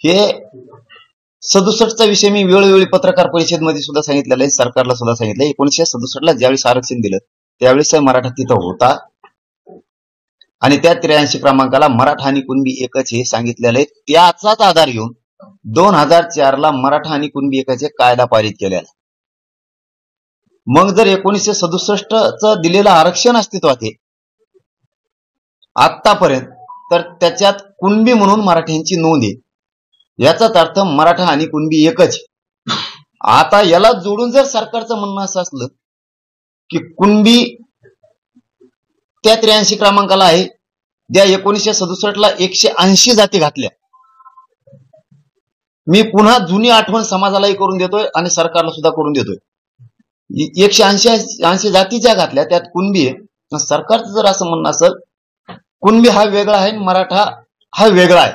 हे 67चा विषय मी वेळोवेळी पत्रकार परिषदेमध्ये सुद्धा सांगितलेलं आहे, सरकारला सुद्धा सांगितलंय. 1967ला ज्यावेळेस आरक्षण दिलं त्यावेळेस मराठा तिथं होता आणि त्या 83 क्रमांकाला मराठा आणि कुणबी एकच हे सांगितलेलं आहे. त्याचाच आधार घेऊन 2004ला मराठा आणि कुणबी एकच हे कायदा पारित केलेला. मग जर 1967चं दिलेलं आरक्षण अस्तित्वात आहे आतापर्यंत, तर त्याच्यात कुणबी म्हणून मराठ्यांची नोंद आहे. याचाच अर्थ मराठा आणि कुणबी एकच. आता याला जोडून जर सरकारचं म्हणणं असं असलं की कुणबी त्या 83 क्रमांकाला आहे, त्या 1967ला 180 जाती घातल्या. मी पुन्हा जुनी आठवण समाजालाही करून देतोय आणि सरकारला सुद्धा करून देतोय. 180 जाती ज्या घातल्या त्यात कुणबी आहे. सरकारचं जर असं म्हणणं असेल कुणबी हा वेगळा आहे, मराठा हा वेगळा आहे,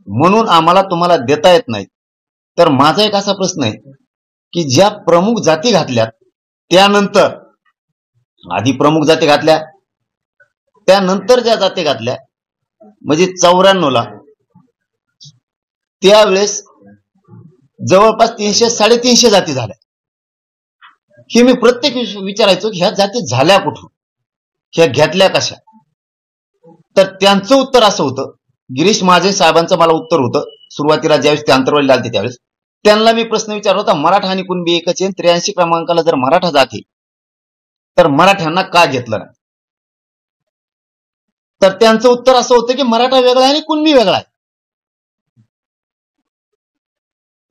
म्हणून आम्हाला तुम्हाला देता येत नाही, तर माझा एक असा प्रश्न आहे की ज्या प्रमुख जाती घातल्यात त्यानंतर, आधी प्रमुख जाती घातल्या त्यानंतर ज्या जाती घातल्या म्हणजे 94ला, त्यावेळेस जवळपास 300-350 जाती झाल्या. हे मी प्रत्येक विचारायचो की ह्या जाती झाल्या कुठून, ह्या घेतल्या कशा? तर त्यांचं उत्तर असं होतं, गिरीश महाजन साहेबांचं मला उत्तर होतं सुरुवातीला ज्यावेळेस ते अंतर्वाली लागते त्यावेळेस. त्यांना मी प्रश्न विचारला होता, मराठा आणि कुणबी एकच आहे, 83 क्रमांकाला जर मराठा जाती तर मराठ्यांना का घेतलं नाही? तर त्यांचं उत्तर असं होतं की मराठा वेगळा आहे आणि कुणबी वेगळा आहे,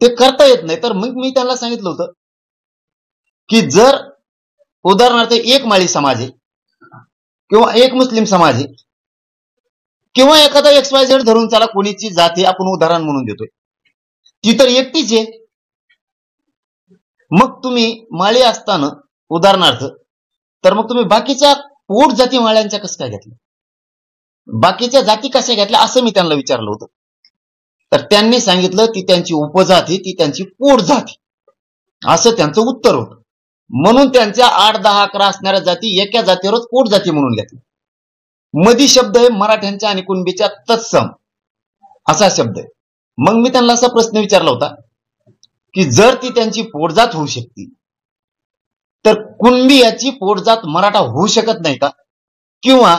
ते करता येत नाही. तर मग मी त्यांना सांगितलं होतं की जर उदाहरणार्थ एक माळी समाज आहे किंवा एक मुस्लिम समाज आहे किंवा एखादा XYZ धरून चला कोणीची जाती आपण उदाहरण म्हणून देतोय, ती तर एकटीच आहे. मग तुम्ही माळी असताना उदाहरणार्थ, तर मग तुम्ही बाकीच्या पोट जाती माळ्यांच्या कसं काय घेतल्या, बाकीच्या जाती कशा घेतल्या असं मी त्यांना विचारलं होतं. तर त्यांनी सांगितलं ती त्यांची उपजाती, ती त्यांची पोट जाती, असं त्यांचं उत्तर होतं. म्हणून त्यांच्या 8, 10, 11 असणाऱ्या जाती एका जातीवरच पोट जाती म्हणून घेतल्या. मधी शब्द आहे मराठ्यांच्या आणि कुणबीच्या तत्सम असा शब्द आहे. मग मी त्यांना असा प्रश्न विचारला होता की जर ती त्यांची पोटजात होऊ शकते तर कुणबी याची पोटजात मराठा होऊ शकत नाही का, किंवा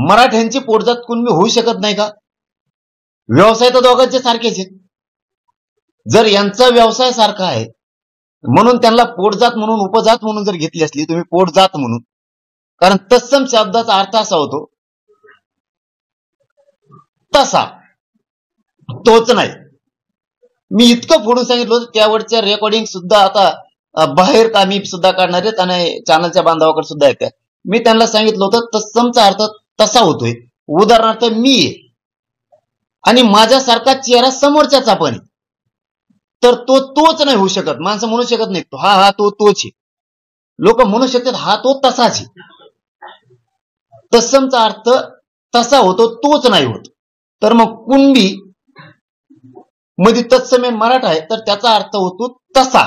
मराठ्यांची पोटजात कुणबी होऊ शकत नाही का? व्यवसाय तर दोघांचे सारखेच आहेत. जर यांचा व्यवसाय सारखा आहे म्हणून त्यांना पोटजात म्हणून उपजात म्हणून जर घेतली असली तुम्ही पोटजात म्हणून, कारण तत्सम शब्दाचा अर्थ असा होतो तसा, तोच नाही. मी इतकं फोडून सांगितलं होतं, त्यावरच्या रेकॉर्डिंग सुद्धा आता बाहेर कामी सुद्धा काढणार आहेत आणि चॅनलच्या बांधवाकडे सुद्धा येतात. मी त्यांना सांगितलं होतं तत्समचा अर्थ तसा होतोय. उदाहरणार्थ मी आणि माझ्यासारखा चेहरा समोरच्याचा पण आहे, तर तो तोच नाही होऊ शकत. माणसं म्हणू शकत नाही हा तो तोच आहे. लोक म्हणू शकतात हा तो तसाच आहे. तत्समचा अर्थ तसा होतो, तोच नाही होत. तर मग कुणबी मध्ये तत्समेन मराठा आहे तर त्याचा अर्थ होतो तसा.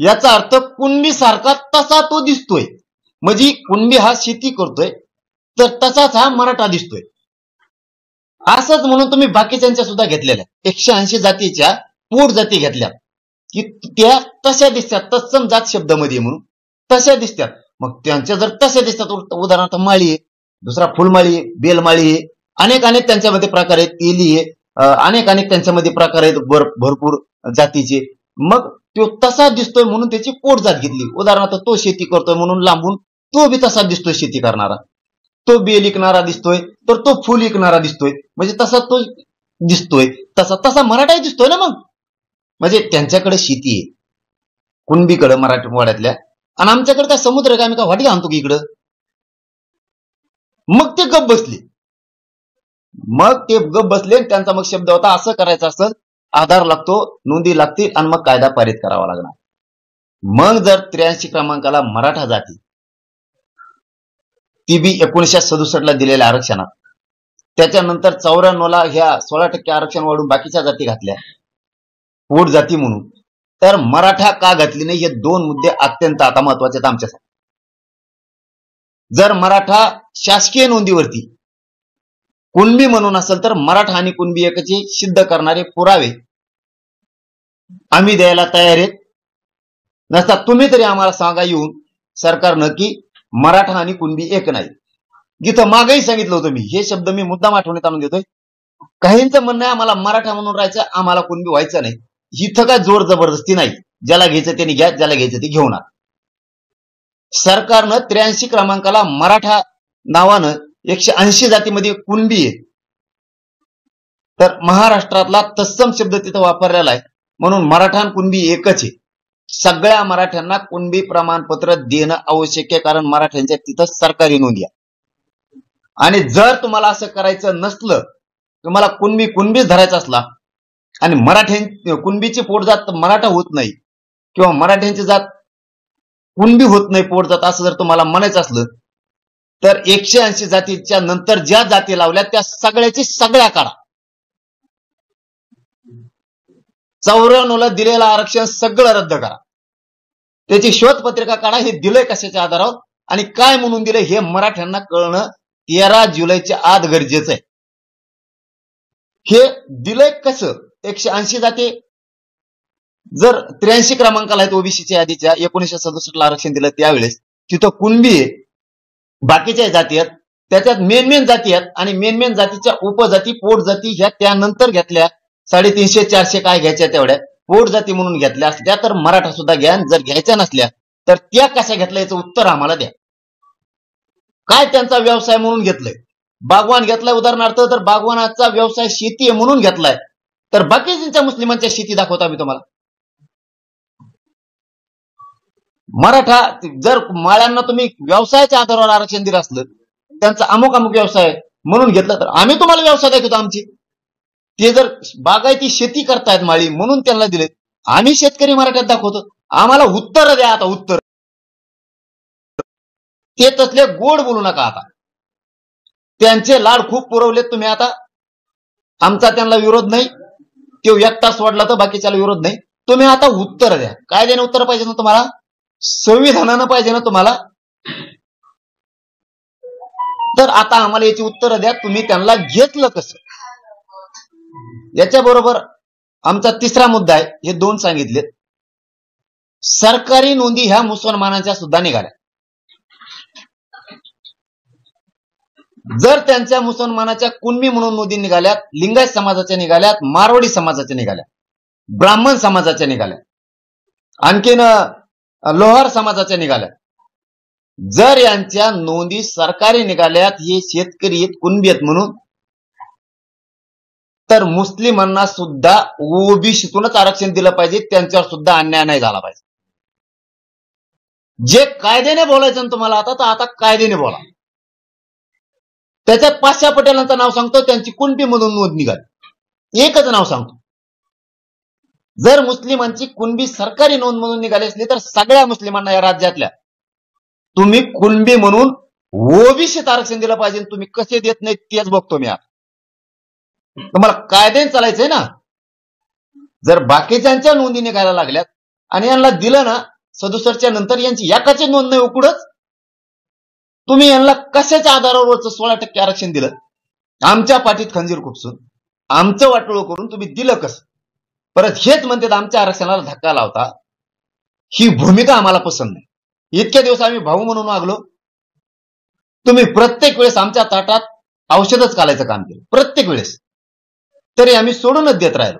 याचा अर्थ कुणबी सारखा तसा तो दिसतोय, म्हणजे कुणबी हा शेती करतोय तर तसाच हा मराठा दिसतोय. असंच म्हणून तुम्ही बाकीच्यांच्या सुद्धा घेतलेल्या 180 जातीच्या पोट जाती घेतल्या की त्या तशा दिसतात, तत्सम जात शब्द मध्ये म्हणून तशा दिसतात. मग त्यांच्या जर तशा दिसतात, उदाहरणार्थ माळी आहे, दुसरा फुलमाळी आहे, बेलमाळी आहे, अनेक त्यांच्यामध्ये प्रकार आहेत, तेली आहे, अनेक त्यांच्यामध्ये प्रकार आहेत भरपूर जातीचे. मग तो तसा दिसतोय म्हणून त्याची पोट जात घेतली. उदाहरणार्थ तो शेती करतोय म्हणून लांबून तो बी तसा दिसतोय शेती करणारा, तो बेल विकणारा दिसतोय तर तो फुल विकणारा दिसतोय, म्हणजे तसा तो दिसतोय, तसा मराठाही दिसतोय ना. मग म्हणजे त्यांच्याकडे शेती आहे कुणबीकडे मराठवाड्यातल्या, आणि आमच्याकडे काय समुद्र काय, आम्ही काय वाटी आणतो की इकडं. मग ते गप बसले, त्यांचा मग शब्द होता असं करायचं असतं, आधार लागतो, नोंदी लागतील आणि मग कायदा पारित करावा लागणार. मग जर 83 क्रमांकाला मराठा जाती, ती बी 1967ला दिलेल्या आरक्षणात, त्याच्यानंतर 94ला ह्या 16% आरक्षण वाढून बाकीच्या जाती घातल्या पोट जाती म्हणून, तर मराठा का घातली नाही हे दोन मुद्दे अत्यंत आता महत्वाचे आहेत आमच्यासाठी. जर मराठा शासकीय नोंदीवरती कुणबी म्हणून असेल तर मराठा आणि कुणबी एकचे सिद्ध करणारे पुरावे आम्ही द्यायला तयार आहेत. नसता तुम्ही तरी आम्हाला सांगा येऊन सरकारनं की मराठा आणि कुणबी एक नाही. जिथं मागही सांगितलं होतं मी, हे शब्द मी मुद्दाम आठवणीत आणून देतोय. काहींचं म्हणणं आहे आम्हाला मराठा म्हणून राहायचं, आम्हाला कुणबी व्हायचं नाही. इथं काय जोर जबरदस्ती नाही. ज्याला घ्यायचं त्यांनी घ्या, ज्याला घ्यायचं ते घेऊ नका. सरकारनं 83 क्रमांकाला मराठा नावानं 180 जातीमध्ये कुणबी आहे, तर महाराष्ट्रातला तत्सम शब्द तिथं वापरलेला आहे. म्हणून मराठा आणि कुणबी एकच आहे. सगळ्या मराठ्यांना कुणबी प्रमाणपत्र देणं आवश्यक आहे, कारण मराठ्यांच्या तिथं सरकारी नोंदी आहे. आणि जर तुम्हाला असं करायचं नसलं, तुम्हाला कुणबीच धरायचा असला आणि कुणबीची पोटजात मराठा होत नाही किंवा मराठ्यांची जात कुणबी होत नाही पोटजात, असं जर तुम्हाला म्हणायचं असलं तर 180 जातीच्या नंतर ज्या जाती लावल्या त्या सगळ्याची सगळ्या काढा. 94ला दिलेलं आरक्षण सगळं रद्द करा. त्याची शोधपत्रिका काढा. हे दिलंय कशाच्या आधारावर आणि काय म्हणून दिलंय हे मराठ्यांना कळणं 13 जुलैच्या आत गरजेचं आहे. हे दिलंय कसं? 180 जाती जर 83 क्रमांकाला आहेत ओबीसीच्या यादीच्या, 1967ला आरक्षण दिलं त्यावेळेस तिथं कुणबी आहे, बाकीच्या जाती आहेत, त्याच्यात मेन जाती आहेत आणि मेन जातीच्या उपजाती पोटजाती ह्या त्यानंतर घेतल्या. 350-400 काय घ्यायच्या तेवढ्या पोटजाती म्हणून घेतल्या असल्या तर मराठा सुद्धा घ्या. जर घ्यायच्या नसल्या तर त्या कशा घेतल्या याचं उत्तर आम्हाला द्या. काय त्यांचा व्यवसाय म्हणून घेतलंय? बागवान घेतलाय उदाहरणार्थ, तर बागवानाचा व्यवसाय शेती आहे म्हणून घेतलाय, तर बाकीच्या मुस्लिमांच्या शेती दाखवतो आम्ही तुम्हाला. मराठा जर माळ्यांना तुम्ही व्यवसायाच्या आधारावर आरक्षण दिलं असलं, त्यांचा अमुक व्यवसाय म्हणून घेतलं, तर आम्ही तुम्हाला व्यवसाय दाखवतो आमची. ते जर बागायती शेती करतायत माळी म्हणून त्यांना दिले, आम्ही शेतकरी मराठ्यात दाखवतो. आम्हाला उत्तर द्या आता, उत्तर. ते तसले गोड बोलू नका आता. त्यांचे लाड खूप पुरवलेत तुम्ही आता. आमचा त्यांना विरोध नाही, तो एकटा सोडला तर बाकीच्याला विरोध नाही. तुम्ही आता उत्तर द्या. कायद्याने उत्तर पाहिजे ना तुम्हाला, संविधानानं पाहिजे ना तुम्हाला. तर आता आम्हाला याची उत्तर द्या, तुम्ही त्यांना घेतलं कसं. याच्याबरोबर आमचा तिसरा मुद्दा आहे, हे 2 सांगितलेत. सरकारी नोंदी ह्या मुसलमानांच्या सुद्धा निघाल्या. जर त्यांच्या मुसलमानाच्या कुणबी म्हणून नोंदी निघाल्यात, लिंगायत समाजाच्या निघाल्यात, मारवाडी समाजाच्या निघाल्या, ब्राह्मण समाजाच्या निघाल्या, आणखीन लोहार समाजाच्या निघाल्या, जर यांच्या नोंदी सरकारी निघाल्यात, हे शेतकरी आहेत कुणबी आहेत म्हणून, तर मुस्लिमांना सुद्धा ओबीसीतूनच आरक्षण दिलं पाहिजे. त्यांच्यावर सुद्धा अन्याय नाही झाला पाहिजे. जे कायद्याने बोलायचं ना तुम्हाला आता, तर आता कायद्याने बोला. त्याच्यात पाशा पटेलांचं नाव सांगतो, त्यांची कुणबी मधून नोंद निघाली. एकच नाव सांगतो. जर मुस्लिमांची कुणबी सरकारी नोंद म्हणून निघाली असली तर सगळ्या मुस्लिमांना या राज्यातल्या तुम्ही कुणबी म्हणून ओबीसीत आरक्षण दिलं पाहिजे. तुम्ही कसे देत नाही तेच बघतो मी आता. तुम्हाला कायद्याने चालायचंय ना. जर बाकीच्यांच्या नोंदी निघायला लागल्यात आणि यांना दिलं ना 67च्या नंतर, यांची एकाची नोंद नाही उकडच, तुम्ही यांना कशाच्या आधारावर 16% आरक्षण दिलं? आमच्या पाठीत खंजीर खुपसून, आमचं वाटोळं करून तुम्ही दिलं कसं? परत हेच म्हणतात आमच्या आरक्षणाला धक्का लावता. ही भूमिका आम्हाला पसंत नाही. इतके दिवस आम्ही भाऊ म्हणून वागलो. तुम्ही प्रत्येक वेळेस आमच्या ताटात औषधच घालायचं काम केलं, प्रत्येक वेळेस. तरी आम्ही सोडूनच देत राहिलो.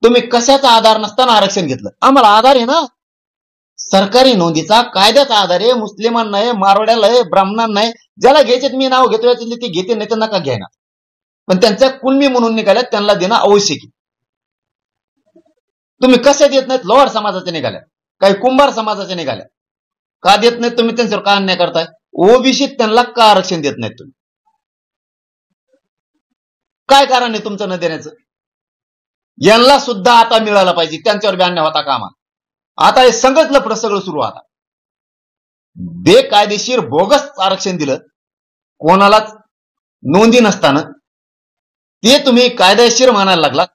तुम्ही कशाचा आधार नसताना आरक्षण घेतलं? आम्हाला आधार आहे ना सरकारी नोंदीचा, कायद्याचा आधार आहे. मुस्लिमांना आहे, मारवाड्याला आहे, ब्राह्मणांना आहे. ज्याला घ्यायचे मी नाव घेतोय ते घेते, नाही तर नका घ्यायना. पण त्यांच्या कुणबी म्हणून निघाल्यात, त्यांना देणं आवश्यक आहे. तुम्ही कशा देत नाहीत? लोहार समाजाच्या निघाल्या, काही कुंभार समाजाच्या निघाल्या. का देत नाहीत तुम्ही? त्यांच्यावर का अन्याय करताय? ओबीसीत त्यांना का आरक्षण देत नाहीत तुम्ही? काय कारण आहे तुमचं न देण्याचं? यांना सुद्धा आता मिळालं पाहिजे. त्यांच्यावर बी अन्याय होता कामा. आता हे संगच लफडं सगळं सुरू. आता बेकायदेशीर बोगस आरक्षण दिलं कोणालाच नोंदी नसताना, ते तुम्ही कायदेशीर मानायला लागलात.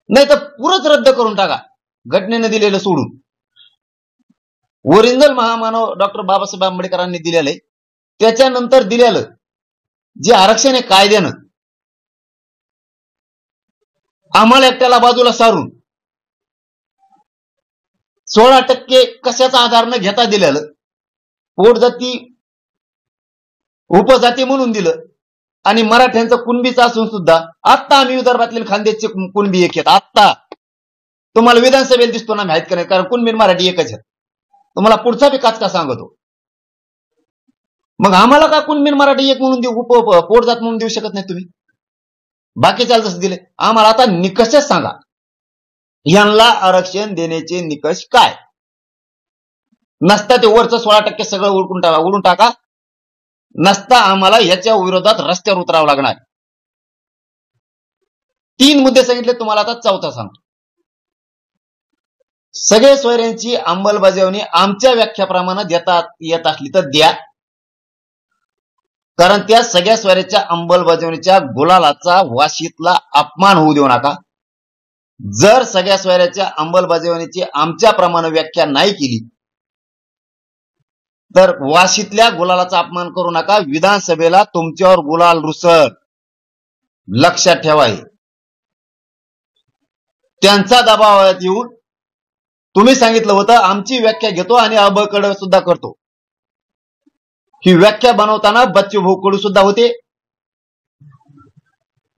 नाही तर पुरंच रद्द करून टाका, घटनेने दिलेलं सोडून. ओरिजिनल महामानव डॉक्टर बाबासाहेब आंबेडकरांनी दिलेलं आहे, त्याच्यानंतर दिलेलं जे आरक्षण आहे कायद्यानं आम्हाला एकट्याला बाजूला सारून 16% कशाचा आधार न घेता दिलेलं, पोटजाती उपजाती म्हणून दिलं, आणि मराठ्यांचं कुणबीचं असून सुद्धा आत्ता आम्ही विदर्भातले खानदेशचे कुणबी एक आहेत. आत्ता तुम्हाला विधानसभेला दिसतो ना, माहित का नाही, कारण कुणबी मराठी एकच आहेत. तुम्हाला पुढचा बी काचका सांगतो. मग आम्हाला का कुणबी मराठी एक म्हणून देऊ, पोटजात म्हणून देऊ शकत नाही तुम्ही? बाकीच्याला जसं दिले आम्हाला. आता निकषच सांगा, यांना आरक्षण देण्याचे निकष काय? नसता ते वरचं 16% सगळं उडून टाका. नसता आम्हाला याच्या विरोधात रस्त्यावर उतरावं लागणार. 3 मुद्दे सांगितले तुम्हाला, आता चौथा सांगतो. सगळे सोयऱ्यांची अंमलबजावणी आमच्या व्याख्याप्रमाणे देता येत असली तर द्या, कारण त्या सगळ्या सोयऱ्याच्या अंमलबजावणीच्या गुलालाचा वाशीतला अपमान होऊ देऊ नका. जर सगळ्या सोयऱ्याच्या अंमलबजावणीची आमच्याप्रमाणे व्याख्या नाही केली तर वाशीतल्या गुलालाचा अपमान करू नका. विधानसभेला तुमच्यावर गुलाल रुसर, लक्षात ठेवा. त्यांचा दबावात येऊन तुम्ही सांगितलं होतं आमची व्याख्या घेतो आणि अबकड सुद्धा करतो. ही व्याख्या बनवताना बच्चूभाऊ कडू सुद्धा होते,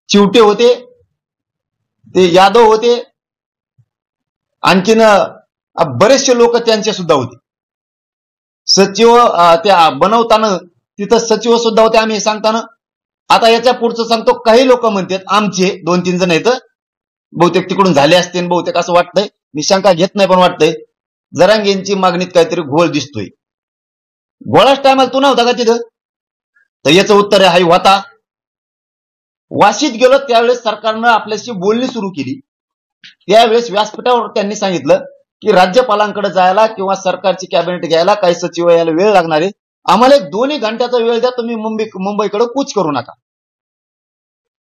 चिवटे होते, ते यादव होते, आणखीन बरेचसे लोक त्यांचे सुद्धा होते. सचिव त्या बनवताना तिथं सचिव सुद्धा होते आम्ही सांगताना. आता याच्या पुढचं सांगतो. काही लोक म्हणतात आमचे 2-3 जण आहेत, बहुतेक तिकडून झाले असते, बहुतेक असं वाटतंय, मी शंका घेत नाही, पण वाटतंय जरांगेंची मागणीत काहीतरी घोळ दिसतोय. घोळाच टायमाला तू नव्हता का तिथं? तर याचं उत्तर आहे होता. वाशीत गेलो त्यावेळेस सरकारनं आपल्याशी बोलणी सुरू केली. त्यावेळेस व्यासपीठावर त्यांनी सांगितलं की राज्यपालांकडे जायला किंवा सरकारची कॅबिनेट घ्यायला काही सचिव यायला वेळ लागणार आहे, आम्हाला 2 घंट्याचा वेळ द्या, तुम्ही मुंबईकडे कूच करू नका.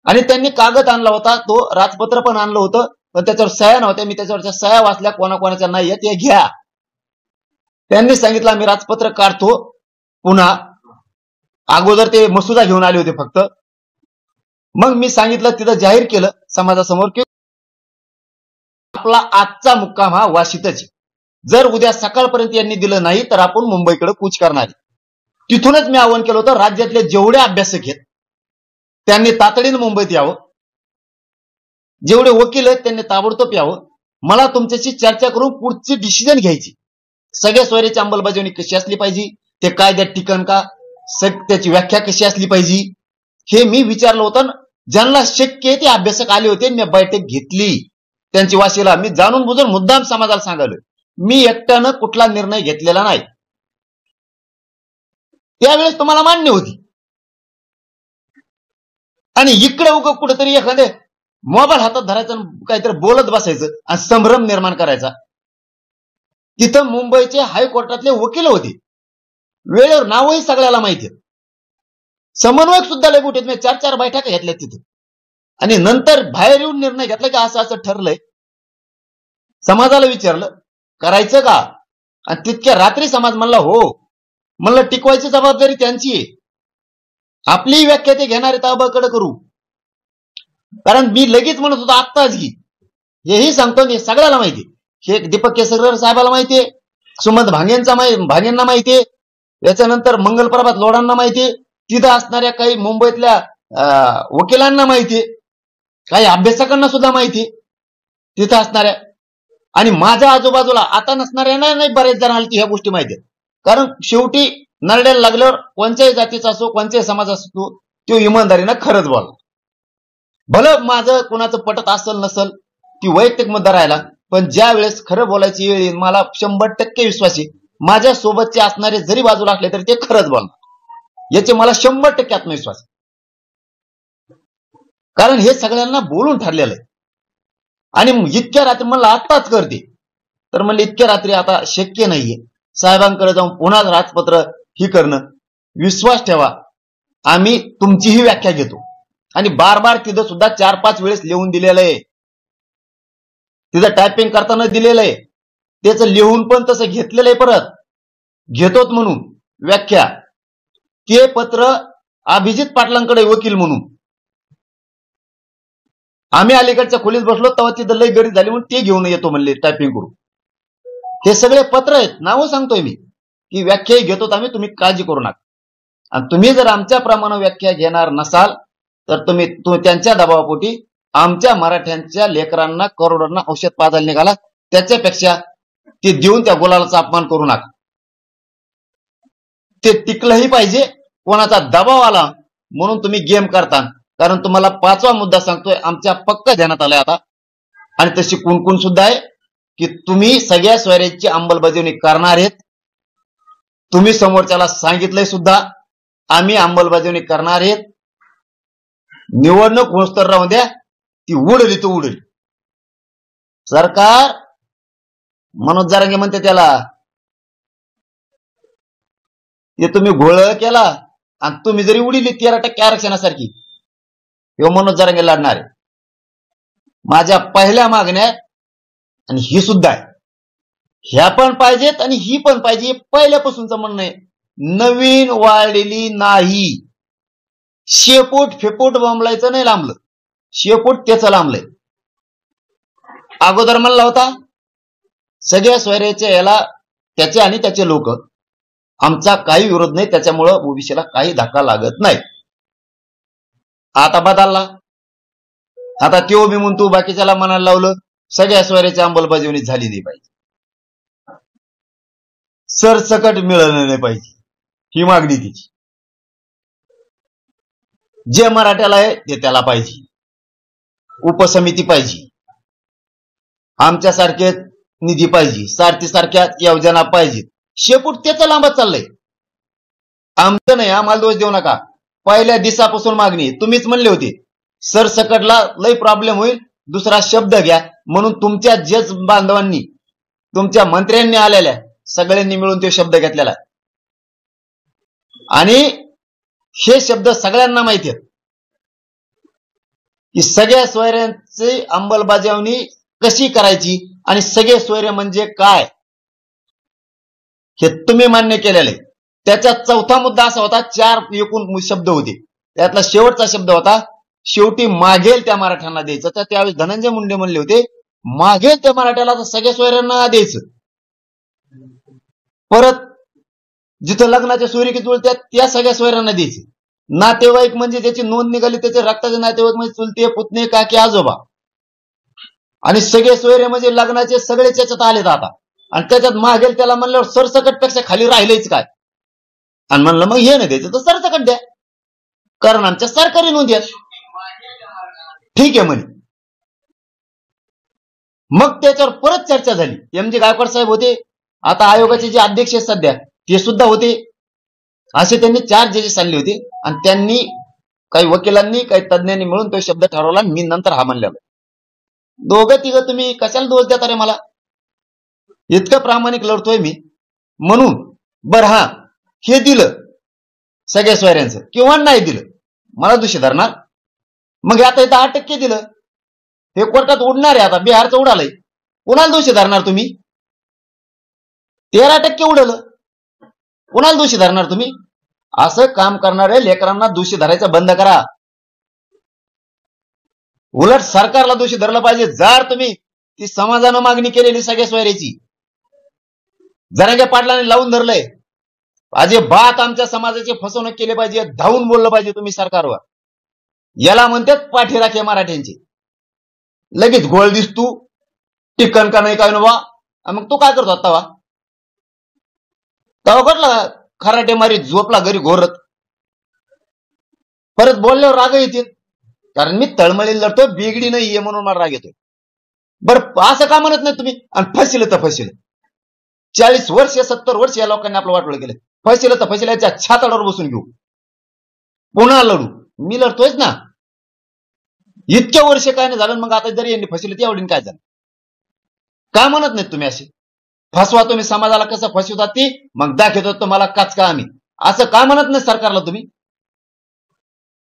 आणि त्यांनी कागद आणला होता, तो राजपत्र पण आणलं होतं, पण त्याच्यावर सह्या नव्हत्या. मी त्याच्यावरच्या सह्या वाचल्या, कोणाकोणाच्या नाही आहेत हे घ्या. त्यांनी सांगितलं आम्ही राजपत्र काढतो. पुन्हा अगोदर ते मसुदा घेऊन आले होते फक्त. मग मी सांगितलं, तिथं जाहीर केलं समाजासमोर की आपला आजचा मुक्काम हा वाशीतच. जर उद्या सकाळपर्यंत यांनी दिलं नाही तर आपण मुंबईकडे कूच करणार. तिथूनच मी आवाहन केलं होतं राज्यातले जेवढे अभ्यासक आहेत त्यांनी तातडीने मुंबईत यावं, जेवढे वकील आहेत त्यांनी ताबडतोब यावं. मला तुमच्याशी चर्चा करून पुढची डिसिजन घ्यायची. सगळ्या सोयऱ्याची अंमलबजावणी कशी असली पाहिजे, ते कायद्यात टिकन का, त्याची व्याख्या कशी असली पाहिजे हे मी विचारलं होतं. ज्यांना शक्य आहे ते अभ्यासक आले होते, मी बैठक घेतली त्यांची वाशीला. मी जाणून बुजून मुद्दाम समाजाला सांगालोय, मी एकट्यानं कुठला निर्णय घेतलेला नाही. त्यावेळेस तुम्हाला मान्य होती. आणि इकडे उगं कुठेतरी एखादे मोबाईल हातात धरायचा, काहीतरी बोलत बसायचं आणि संभ्रम निर्माण करायचा. तिथं मुंबईचे हायकोर्टातले वकील होते, वेळेवर नावही सगळ्याला माहिती आहे, समन्वयक सुद्धा लय मोठे, मी 4-4 बैठका घेतल्या तिथं. आणि नंतर बाहेर येऊन निर्णय घेतला की असं असं ठरलंय. समाजाला विचारलं करायचं का, आणि तितक्या रात्री समाज म्हणला हो. म्हणलं टिकवायची जबाबदारी त्यांची आहे, आपली व्याख्या ते घेणार आहेत, अबकडे करू. कारण मी लगेच म्हणत होतो आत्ताच घे, हेही सांगतो, हे सगळ्याला माहिती. हे दीपक केसरकर साहेबाला माहितीये, सुमंत भांगेंना माहितीये, याच्यानंतर मंगलप्रभात लोढांना माहितीये, तिथं असणाऱ्या काही मुंबईतल्या वकिलांना माहितीये, काही अभ्यासकांना सुद्धा माहितीये तिथं असणाऱ्या. आणि माझ्या आजूबाजूला आता नसणाऱ्या नाही बरेच जणांना ह्या गोष्टी माहिती आहेत. कारण शेवटी नरड्याला लागल्यावर कोणत्याही जातीचा असो, कोणत्याही समाज असो, तो इमानदारीनं खरंच बोल. भलं माझं कुणाचं पटत असल नसल ती वैयक्तिक मुद्दा राहिला, पण ज्या वेळेस खरं बोलायची वेळ येईल मला 100% विश्वास आहे, माझ्या सोबतचे असणारे जरी बाजूला असले तरी ते खरंच बोलणार, याचे मला 100% आत्मविश्वास आहे. कारण हे सगळ्यांना बोलून ठरलेलं आहे. आणि इतक्या रात्री म्हणलं आत्ताच करते, तर म्हणलं इतक्या रात्री आता शक्य नाहीये. साहेबांकडे जाऊन पुन्हा राजपत्र ही करणं. विश्वास ठेवा, आम्ही तुमचीही व्याख्या घेतो. आणि बार तिथं सुद्धा 4-5 वेळेस लिहून दिलेलं आहे, तिथं टायपिंग करताना दिलेलं आहे, त्याचं लिहून पण तसं घेतलेलं आहे, परत घेतोत म्हणून व्याख्या. ते पत्र अभिजित पाटलांकडे वकील म्हणून. आम्ही अलीकडच्या खोलीत बसलो तेव्हा तिथं लई गरीब झाली म्हणून ते घेऊन येतो म्हणले टायपिंग करून. हे सगळे पत्र आहेत, नावं सांगतोय मी की व्याख्याही घेतो आम्ही, तुम्ही काळजी करू नका. आणि तुम्ही जर आमच्याप्रमाणे व्याख्या घेणार नसाल तर तुम्ही त्यांच्या दबावापोटी आमच्या मराठ्यांच्या लेकरांना करोडांना औषध पाजायला निघाला. त्याच्यापेक्षा ते देऊन त्या गुलालाचा अपमान करू नका. ते टिकलंही पाहिजे, कोणाचा दबाव आला म्हणून तुम्ही गेम करता. कारण तुम्हाला 5वा मुद्दा सांगतोय, आमच्या पक्का ध्यानात आलाय आता, आणि तशी कुणकुण सुद्धा आहे की तुम्ही सगळ्या सोयऱ्यांची अंमलबजावणी करणार आहेत. तुम्ही समोरच्याला सांगितलंय सुद्धा, आम्ही अंमलबजावणी करणार आहेत. निवडणूक होस्तर राहून द्या, ती उडली तो उडली. सरकार मनोज जरांगे म्हणते त्याला, ते तुम्ही घोळ केला आणि तुम्ही जरी उडली 13% आरक्षणासारखी, हे मनोज जरांगे लढणार आहे. माझ्या पहिल्या मागण्या, आणि ही सुद्धा आहे, ह्या पण पाहिजेत आणि ही पण पाहिजे. पहिल्यापासूनच म्हणणं आहे, नवीन वाढलेली नाही. शेपूट फेपूट बोंबलायचं नाही लांबलं, शेपूट त्याचं लांबलंय. अगोदर म्हणला होता सगळ्या सोयऱ्याच्या याला त्याचे आणि त्याचे लोक, आमचा काही विरोध नाही, त्याच्यामुळं ओबीसीला काही धक्का लागत नाही. आता बदलला, आता त्यो मी म्हणतो बाकीच्याला म्हणायला लावलं सगळ्या सोयऱ्याची अंमलबजावणी झाली नाही पाहिजे, सरसकट मिळालं नाही पाहिजे, ही मागणी तिची. जे मराठ्याला आहे ते त्याला पाहिजे, उपसमिती पाहिजे, आमच्यासारखे निधी पाहिजे, सारथीसारख्या योजना पाहिजेत. शेपूट त्याचं लांबत चाललंय, आमचं नाही. आम्हाला दोष देऊ नका, पहिल्या दिवसापासून मागणी. तुम्हीच म्हणले होते सरसकटला लई प्रॉब्लेम होईल, दुसरा शब्द घ्या, म्हणून तुमच्या जज बांधवांनी, तुमच्या मंत्र्यांनी आलेल्या सगळ्यांनी मिळून तो शब्द घेतलेला. आणि हे शब्द सगळ्यांना माहिती आहेत की सगळ्या सोयऱ्यांची अंमलबजावणी कशी करायची आणि सगळे सोयरे म्हणजे काय, हे तुम्ही मान्य केलेलं आहे. त्याचा 4था मुद्दा असा होता, 4 एकूण शब्द होते, त्यातला शेवटचा शब्द होता शेवटी मागेल त्या मराठ्यांना द्यायचं. तर त्यावेळेस धनंजय मुंडे म्हणले होते मागेल त्या मराठ्याला तर सगळ्या सोयऱ्यांना द्यायचं. परत जिथं लग्नाच्या सोयरीकी जुळत्या त्या सगळ्या सोयऱ्यांना द्यायचे. नातेवाईक म्हणजे ज्याची नोंद निघाली त्याचे रक्ताचे नातेवाईक म्हणजे चुलते, पुतणे, काकी, आजोबा, आणि सगळे सोयरे म्हणजे लग्नाचे सगळे त्याच्यात आलेत आता. आणि त्याच्यात मागेल त्याला म्हणल्यावर सरसकट पेक्षा खाली राहिलेच काय. आणि म्हणलं मग हे नाही द्यायचं तर सरसकट द्या, कारण आमच्या सरकारी नोंदी आहेत. ठीक आहे म्हणे. मग त्याच्यावर परत चर्चा झाली. एम.जी. गायकवाड साहेब होते, आता आयोगाचे जे अध्यक्ष आहेत सध्या ते सुद्धा होते. असे त्यांनी 4 जजेस आणले होते आणि त्यांनी काही वकिलांनी काही तज्ञांनी मिळून तो शब्द ठरवला. मी नंतर हा म्हणलेलो. दोघं तिघं तुम्ही कशाला दोष देता रे मला, इतकं प्रामाणिक लढतोय मी म्हणून. बर हा, हे दिलं सगळ्या सोयऱ्यांचं किंवा नाही दिलं मला दोषी धरणार. मग आता 10% दिलं, हे कोर्टात उडणार आहे. आता बिहारचं उडालंय, कुणाला दोषी धरणार तुम्ही. 13% उडलं, कुणाला दोषी धरणार तुम्ही. असं काम करणारे लेकरांना दोषी धरायचं बंद करा. उलट सरकारला दोषी धरलं पाहिजे. जर तुम्ही ती समाजानं मागणी केलेली सगळ्या सोयऱ्याची जरांगे पाटलांनी लावून धरलंय, अजिबात आमच्या समाजाची फसवणूक केली पाहिजे, धावून बोललं पाहिजे तुम्ही सरकारवर. याला म्हणतात पाठीराखे मराठ्यांची. लगेच गोळ दिसतू टिकन का नाही काय नवा. मग तू काय करतो आता वा, तवा कटला खराटे मारी झोपला घरी घोरत. परत बोलल्यावर राग येतील, कारण मी तळमळी लढतो, बिगडी नाहीये म्हणून मला राग येतोय. बरं असं का म्हणत नाही तुम्ही. आणि फसिलं तर फसिलं, 40 वर्ष 70 वर्ष या लोकांनी आपलं वाटोळं केलं. फसिलं तर फसिलं, याच्या छाताडावर बसून घेऊ, पुन्हा लढू. मी लढतोयच ना, इतक्या वर्ष काय नाही झालं. मग आता जरी यांनी फसिलं ते आवडीन काय झालं. का म्हणत नाहीत तुम्ही असे. फसवा तुम्ही समाजाला, कसं फसवतात ती मग दाखवतो तुम्हाला काचका आम्ही. असं का म्हणत नाही सरकारला तुम्ही.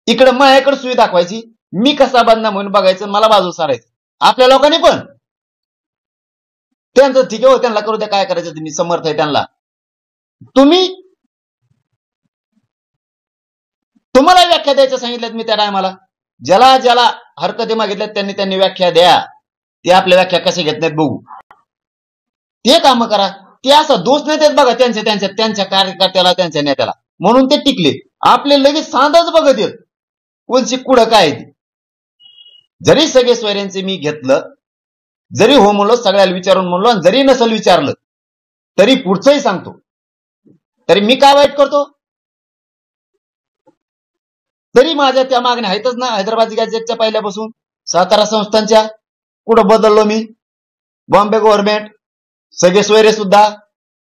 इकडे माझ्याकडे सुई दाखवायची, मी कसा बदनाम म्हणून बघायचं, मला बाजू सारायचं. आपल्या लोकांनी पण त्यांचं ठीक आहे, त्यांना करू द्या काय करायचं, तुम्ही समर्थ आहे त्यांना. तुम्ही तुम्हाला व्याख्या द्यायचं सांगितल्यात मी त्या टायमाला. ज्याला ज्याला हरकती मागितल्यात त्यांनी त्यांनी व्याख्या द्या. ते आपल्या व्याख्या कशा घेत नाहीत बघू. ते काम करा. ते असं दोष नाही देत बघा त्यांच्या कार्यकर्त्याला त्यांच्या नेत्याला, म्हणून ते टिकले. आपले लगेच सांदाच बघत येत कोणची कुठं काय ती. जरी सगळे स्वैऱ्यांचे मी घेतलं, जरी हो म्हणलो सगळ्याला विचारून म्हणलो, आणि जरी नसल विचारलं तरी पुढचंही सांगतो. तरी मी काय वाईट करतो? तरी माझ्या त्या मागण्या आहेतच ना. हैदराबाद गॅजेटच्या पहिल्यापासून सातारा संस्थांच्या कुठं बदललो मी? बॉम्बे गव्हर्नमेंट, सगळे सोयरे सुद्धा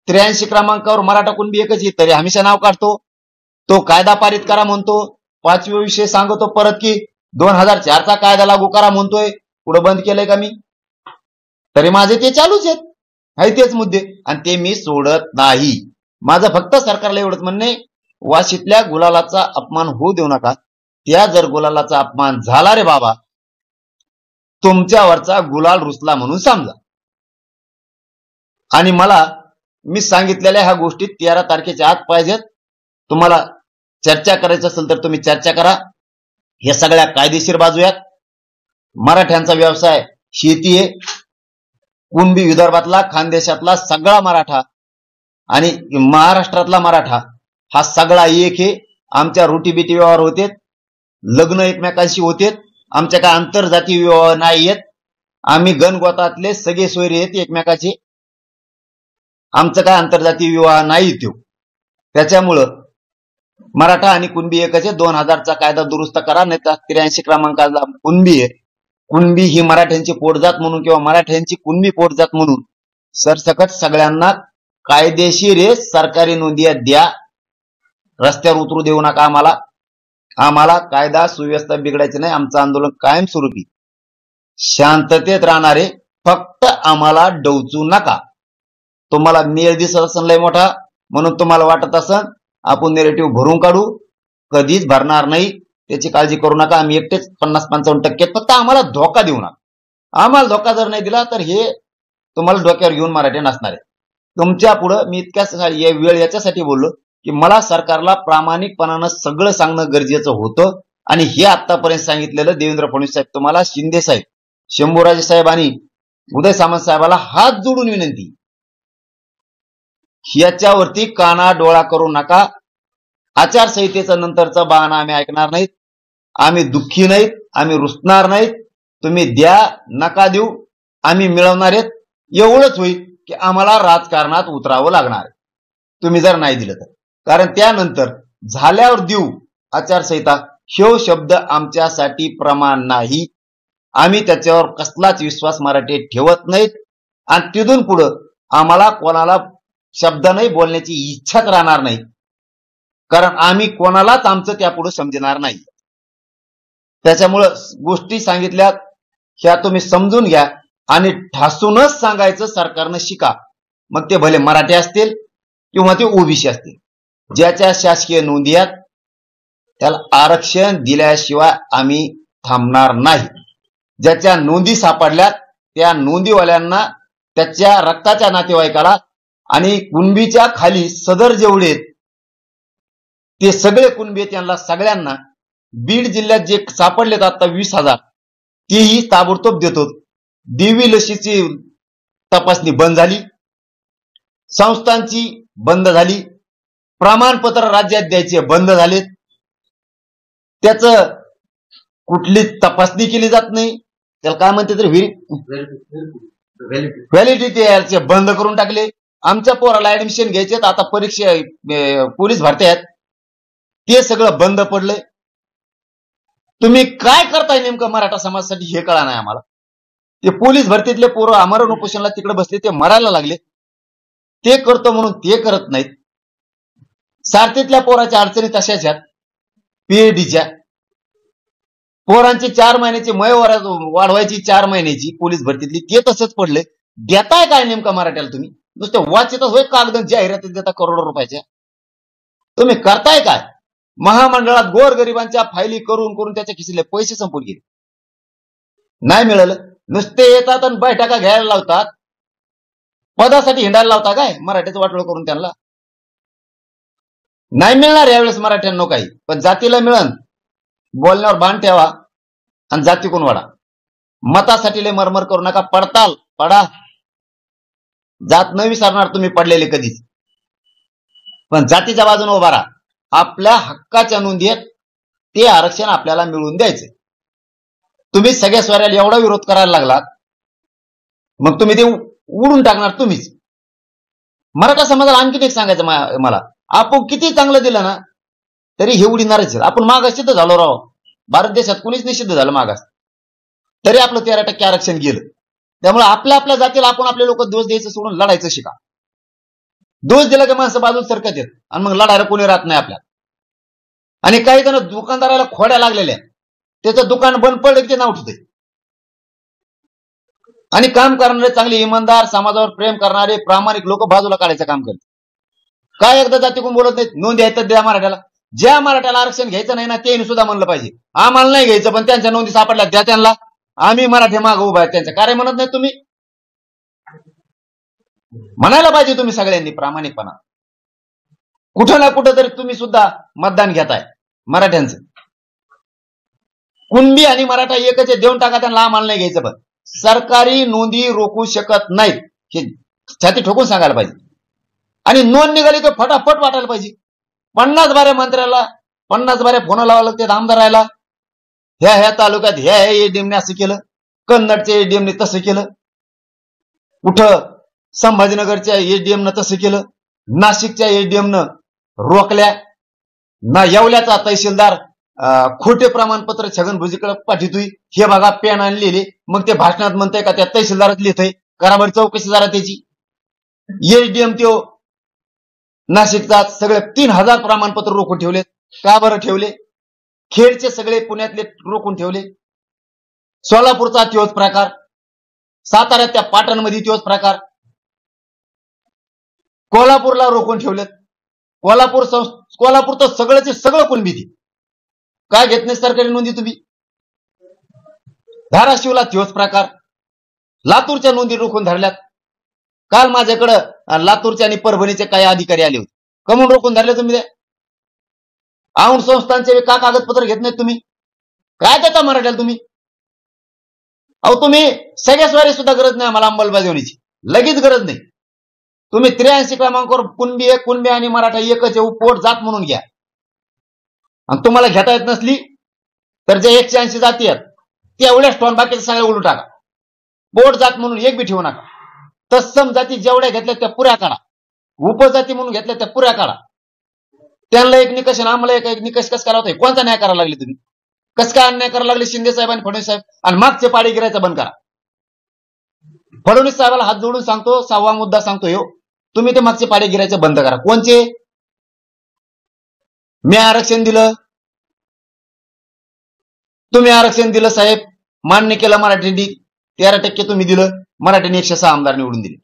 83 क्रमांकावर मराठा कुणबी एकच आहे, तरी हमेशा नाव काढतो. तो कायदा पारित करा म्हणतो. 5वे विषय सांगतो परत की 2004चा कायदा लागू करा म्हणतोय. पुढे बंद केलंय का मी? तरी माझे ते चालूच आहेत. आहे तेच मुद्दे, आणि ते मी सोडत नाही. माझं फक्त सरकारला एवढंच म्हणणे, वाशीतल्या गुलालाचा अपमान होऊ देऊ नका. त्या जर गुलालाचा अपमान झाला रे बाबा, तुमच्यावरचा गुलाल रुसला म्हणून समजा. आणि मला मी सांगितलेल्या ह्या गोष्टी 13 तारखेच्या आत पाहिजेत. तुम्हाला चर्चा करायचं असेल तर तुम्ही चर्चा करा. हे सगळ्या कायदेशीर बाजू आहेत. मराठ्यांचा व्यवसाय शेती आहे. कुणबी विदर्भातला, खानदेशातला सगळा मराठा आणि महाराष्ट्रातला मराठा हा सगळा एक आहे. आमच्या रोटीबेटी व्यवहार होते, लग्न एकमेकांशी होते. आमच्या काय आंतरजातीय विवाह नाही आहेत. आम्ही गणगोतातले सगळे सोयरे आहेत एकमेकाचे. आमचं काय आंतरजातीय विवाह नाही तो. त्याच्यामुळं मराठा आणि कुणबी एकच आहे. 2000चा कायदा दुरुस्त करा, नाही तर 83 क्रमांकाला कुणबी आहे. कुणबी ही मराठ्यांची पोटजात म्हणून किंवा मराठ्यांची कुणबी पोटजात म्हणून सरसकट सगळ्यांना कायदेशीर सरकारी नोंदी द्या. रस्त्यावर उतरू देऊ नका आम्हाला कायदा सुव्यवस्था बिघडायची नाही. आमचं आंदोलन कायम सुरू की शांततेत राहणारे, फक्त आम्हाला डवचू नका. तुम्हाला मेळ दिसत असेल लय मोठा, म्हणून तुम्हाला वाटत असेल आपण नेरेटिव्ह भरून काढू, कधीच भरणार नाही. त्याची काळजी करू नका. आम्ही एकटेच 50-55%. फक्त आम्हाला धोका देऊ नका. आम्हाला धोका जर नाही दिला तर हे तुम्हाला डोक्यावर घेऊन मराठी नसणार आहे. तुमच्या पुढं मी इतक्याच वेळ याच्यासाठी बोललो की मला सरकारला प्रामाणिकपणानं सगळं सांगणं गरजेचं होतं. आणि हे आतापर्यंत सांगितलेलं देवेंद्र फडणवीस साहेब, तुम्हाला शिंदे साहेब, शंभूराजे साहेब आणि उदय सामंत साहेबाला हात जोडून विनंती, याच्यावरती काना डोळा करू नका. आचारसंहितेचं नंतरचा बहाणा आम्ही ऐकणार नाहीत. आम्ही दुःखी नाहीत, आम्ही रुसणार नाहीत. तुम्ही द्या नका देऊ, आम्ही मिळवणार आहेत. एवढंच होईल की आम्हाला राजकारणात उतरावं लागणार, तुम्ही जर नाही दिलं तर. कारण त्यानंतर झाल्यावर देऊ आचारसंहिता ह्यो शब्द आमच्यासाठी प्रमाण नाही. आम्ही त्याच्यावर कसलाच विश्वास मराठी ठेवत नाहीत. आणि तिथून पुढं आम्हाला कोणाला शब्द नाही बोलण्याची इच्छाच राहणार नाही. कारण आम्ही कोणालाच आमचं त्यापुढे समजणार नाही. त्याच्यामुळं गोष्टी सांगितल्यात ह्या तुम्ही समजून घ्या आणि ठासूनच सांगायचं सरकारनं शिका. मग ते भले मराठी असतील किंवा ते ओबीसी असतील. ज्याच्या शासकीय नोंदी आहेत त्याला आरक्षण दिल्याशिवाय आम्ही थांबणार नाही. ज्याच्या नोंदी सापडल्यात त्या नोंदीवाल्यांना, त्याच्या रक्ताच्या नातेवाईकाला आणि कुणबीच्या खाली सदर जेवढे ते सगळे कुणबी आहेत त्यांना सगळ्यांना बीड जिल्ह्यात जे सापडलेत आता 20,000 तेही ताबडतोब देतो. देवी लशीची तपासणी बंद झाली, संस्थांची बंद झाली, प्रमाणपत्र राज्यात द्यायचे बंद झालेत. त्याचं कुठली तपासणी केली जात नाही. त्याला काय म्हणते तर व्हॅलिडिटी बंद करून टाकले. आमच्या पोराला ऍडमिशन घ्यायचे आता परीक्षा पोलीस भरती आहेत ते सगळं बंद पडलंय. तुम्ही काय करताय नेमकं मराठा समाजासाठी हे कळा नाही आम्हाला. ते पोलीस भरतीतले पोरं आमरण उपोषणला तिकडे बसले, ते मरायला लागले. ते करतो म्हणून ते करत नाहीत. सारथीतल्या पोराच्या अडचणी तशाच आहेत. पीएचडीच्या पोरांची 4 महिन्याची मय वाढवायची 4 महिन्याची पोलीस भरतीतली ते तसंच पडले. देताय काय नेमकं मराठ्याला तुम्ही? नुसते वाचितच होय कागद जाहिराती देता करोडो रुपयाच्या. तुम्ही करताय काय? महामंडळात गोरगरिबांच्या फायली करून करून त्याच्या खिचले पैसे संपून गेले. नाही मिळालं. नुसते येतात आणि बैठका घ्यायला लावतात, पदासाठी हिंडायला लावता काय मराठ्याचं वाटोळ करून त्यांना. नाही मिळणार यावेळेस मराठ्यांनो काही, पण जातीला मिळन. बोलण्यावर बाण ठेवा आणि जाती कोण वाढा. मतासाठी लय मरमर करू नका. पडताल पडा, जात न विसरणार तुम्ही पडलेले कधीच, पण जातीच्या बाजूने उभा राहा. आपल्या हक्काच्या नोंदीत ते आरक्षण आपल्याला मिळवून द्यायचं. तुम्ही सगळ्या स्वराला एवढा विरोध करायला लागलात, मग तुम्ही ते उडून टाकणार तुम्हीच. मराठा समाजाला आणखीन एक सांगायचं मला, आपण किती चांगलं दिलं ना तरी हे उडीणारच. आपण मागास सिद्ध झालो राव. भारत देशात कुणीच निषिद्ध झालं मागास, तरी आपलं 13% आरक्षण गेलं. त्यामुळे आपल्या आपल्या जातीला आपण आपले लोक दोष द्यायचं सोडून लढायचं शिका. दोष दिला की माणसं बाजूला सरकत येत आणि मग लढायला कोणी राहत नाही आपल्याला. आणि काही जण दुकानदाराला खोड्या लागलेल्या, त्याचं दुकान बंद पडलं की ते नाव ठेवते. आणि काम करणारे चांगले इमानदार समाजावर प्रेम करणारे प्रामाणिक लोक बाजूला काढायचं काम करतात. काय एकदा जाती कोण बोलत नाहीत. नोंद द्यायचं द्या मराठ्याला. ज्या मराठ्याला आरक्षण घ्यायचं नाही ना ते सुद्धा म्हणलं पाहिजे आम्हाला नाही घ्यायचं, पण त्यांच्या नोंदी सापडल्या द्या त्यांना. आम्ही मराठी मागे उभा आहेत त्यांच्या. कार्य म्हणत नाही तुम्ही, म्हणायला पाहिजे तुम्ही सगळ्यांनी प्रामाणिकपणा. कुठं ना कुठं तरी तुम्ही सुद्धा मतदान घेताय मराठ्यांचं. कुणबी आणि मराठा एकच आहे, देऊन टाका त्यांना. आम्हाला नाही घ्यायचं, पण सरकारी नोंदी रोखू शकत नाहीत हे छाती ठोकून सांगायला पाहिजे. आणि नोंद निघाली तर फटाफट वाटायला पाहिजे. 50 बाऱ्या मंत्र्याला 50 बाऱ्या फोन लावायला लागते आमदारायला. ह्या तालुक्यात ह्या एडीएमने असं केलं, कन्नडच्या एडीएमने तसं केलं, कुठं संभाजीनगरच्या एडीएमनं तसं केलं, नाशिकच्या एडीएमनं रोखल्या ना. येवल्याचा तहसीलदार खोटे प्रमाणपत्र छगन भुजबळकडे पाठवतोय. हे बघा पेन आणलेले, मग ते भाषणात म्हणताय का त्या तहसीलदारात लिहितंय. कराबर चौकशी जरा त्याची. एडीएम त्यो नाशिकचा सगळे 3000 प्रमाणपत्र रोखून ठेवले. का बरं ठेवले? खेडचे सगळे पुण्यातले रोखून ठेवले. सोलापूरचा तोच प्रकार, साताऱ्यात त्या पाटणमध्ये तोच प्रकार, कोल्हापूरला रोखून ठेवलेत. कोल्हापूर तर सगळ्याचे सगळं कोण भीती. काय घेत नाही सरकारी नोंदी तुम्ही? धाराशिवला तोच प्रकार. लातूरच्या नोंदी रोखून धरल्यात. काल माझ्याकडं लातूरचे आणि परभणीचे काही अधिकारी आले होते. कमून रोखून धरले तुम्ही? औंध संस्थांचे का कागदपत्र घेत नाहीत तुम्ही? काय देता मराठ्याला तुम्ही? अहो तुम्ही सगळ्या स्वारी सुद्धा गरज नाही आम्हाला अंमलबजावणीची, लगेच गरज नाही. तुम्ही 83 क्रमांकावर कुणबी आणि मराठा एकच आहे, पोट जात म्हणून घ्या. आणि तुम्हाला घेता येत नसली तर जे 180 जाती आहेत तेवढ्याच ठेवून बाकीचे सगळे उलटून टाका. पोट जात म्हणून एक बी ठेवू नका. तत्सम जाती जेवढ्या घेतल्या त्या पुऱ्या काढा. उपजाती म्हणून घेतल्या त्या पुऱ्या काढा. त्यांना एक निकष आणि आम्हाला एक निकष कसं करावं? कोणता न्याय करायला लागले तुम्ही? कसं काय अन्याय करायला लागले शिंदे साहेब आणि फडणवीस साहेब? आणि मागचे पाडे गिरायचं बंद करा. फडणवीस साहेबाला हात जोडून सांगतो, 6वा मुद्दा सांगतो ह्यो, तुम्ही ते मागचे पाडे गिरायचं बंद करा. कोणचे? मी आरक्षण दिलं, तुम्ही आरक्षण दिलं साहेब, मान्य केलं मराठ्यांनी. 13% तुम्ही दिलं, मराठ्यांनी 106 आमदार निवडून दिले.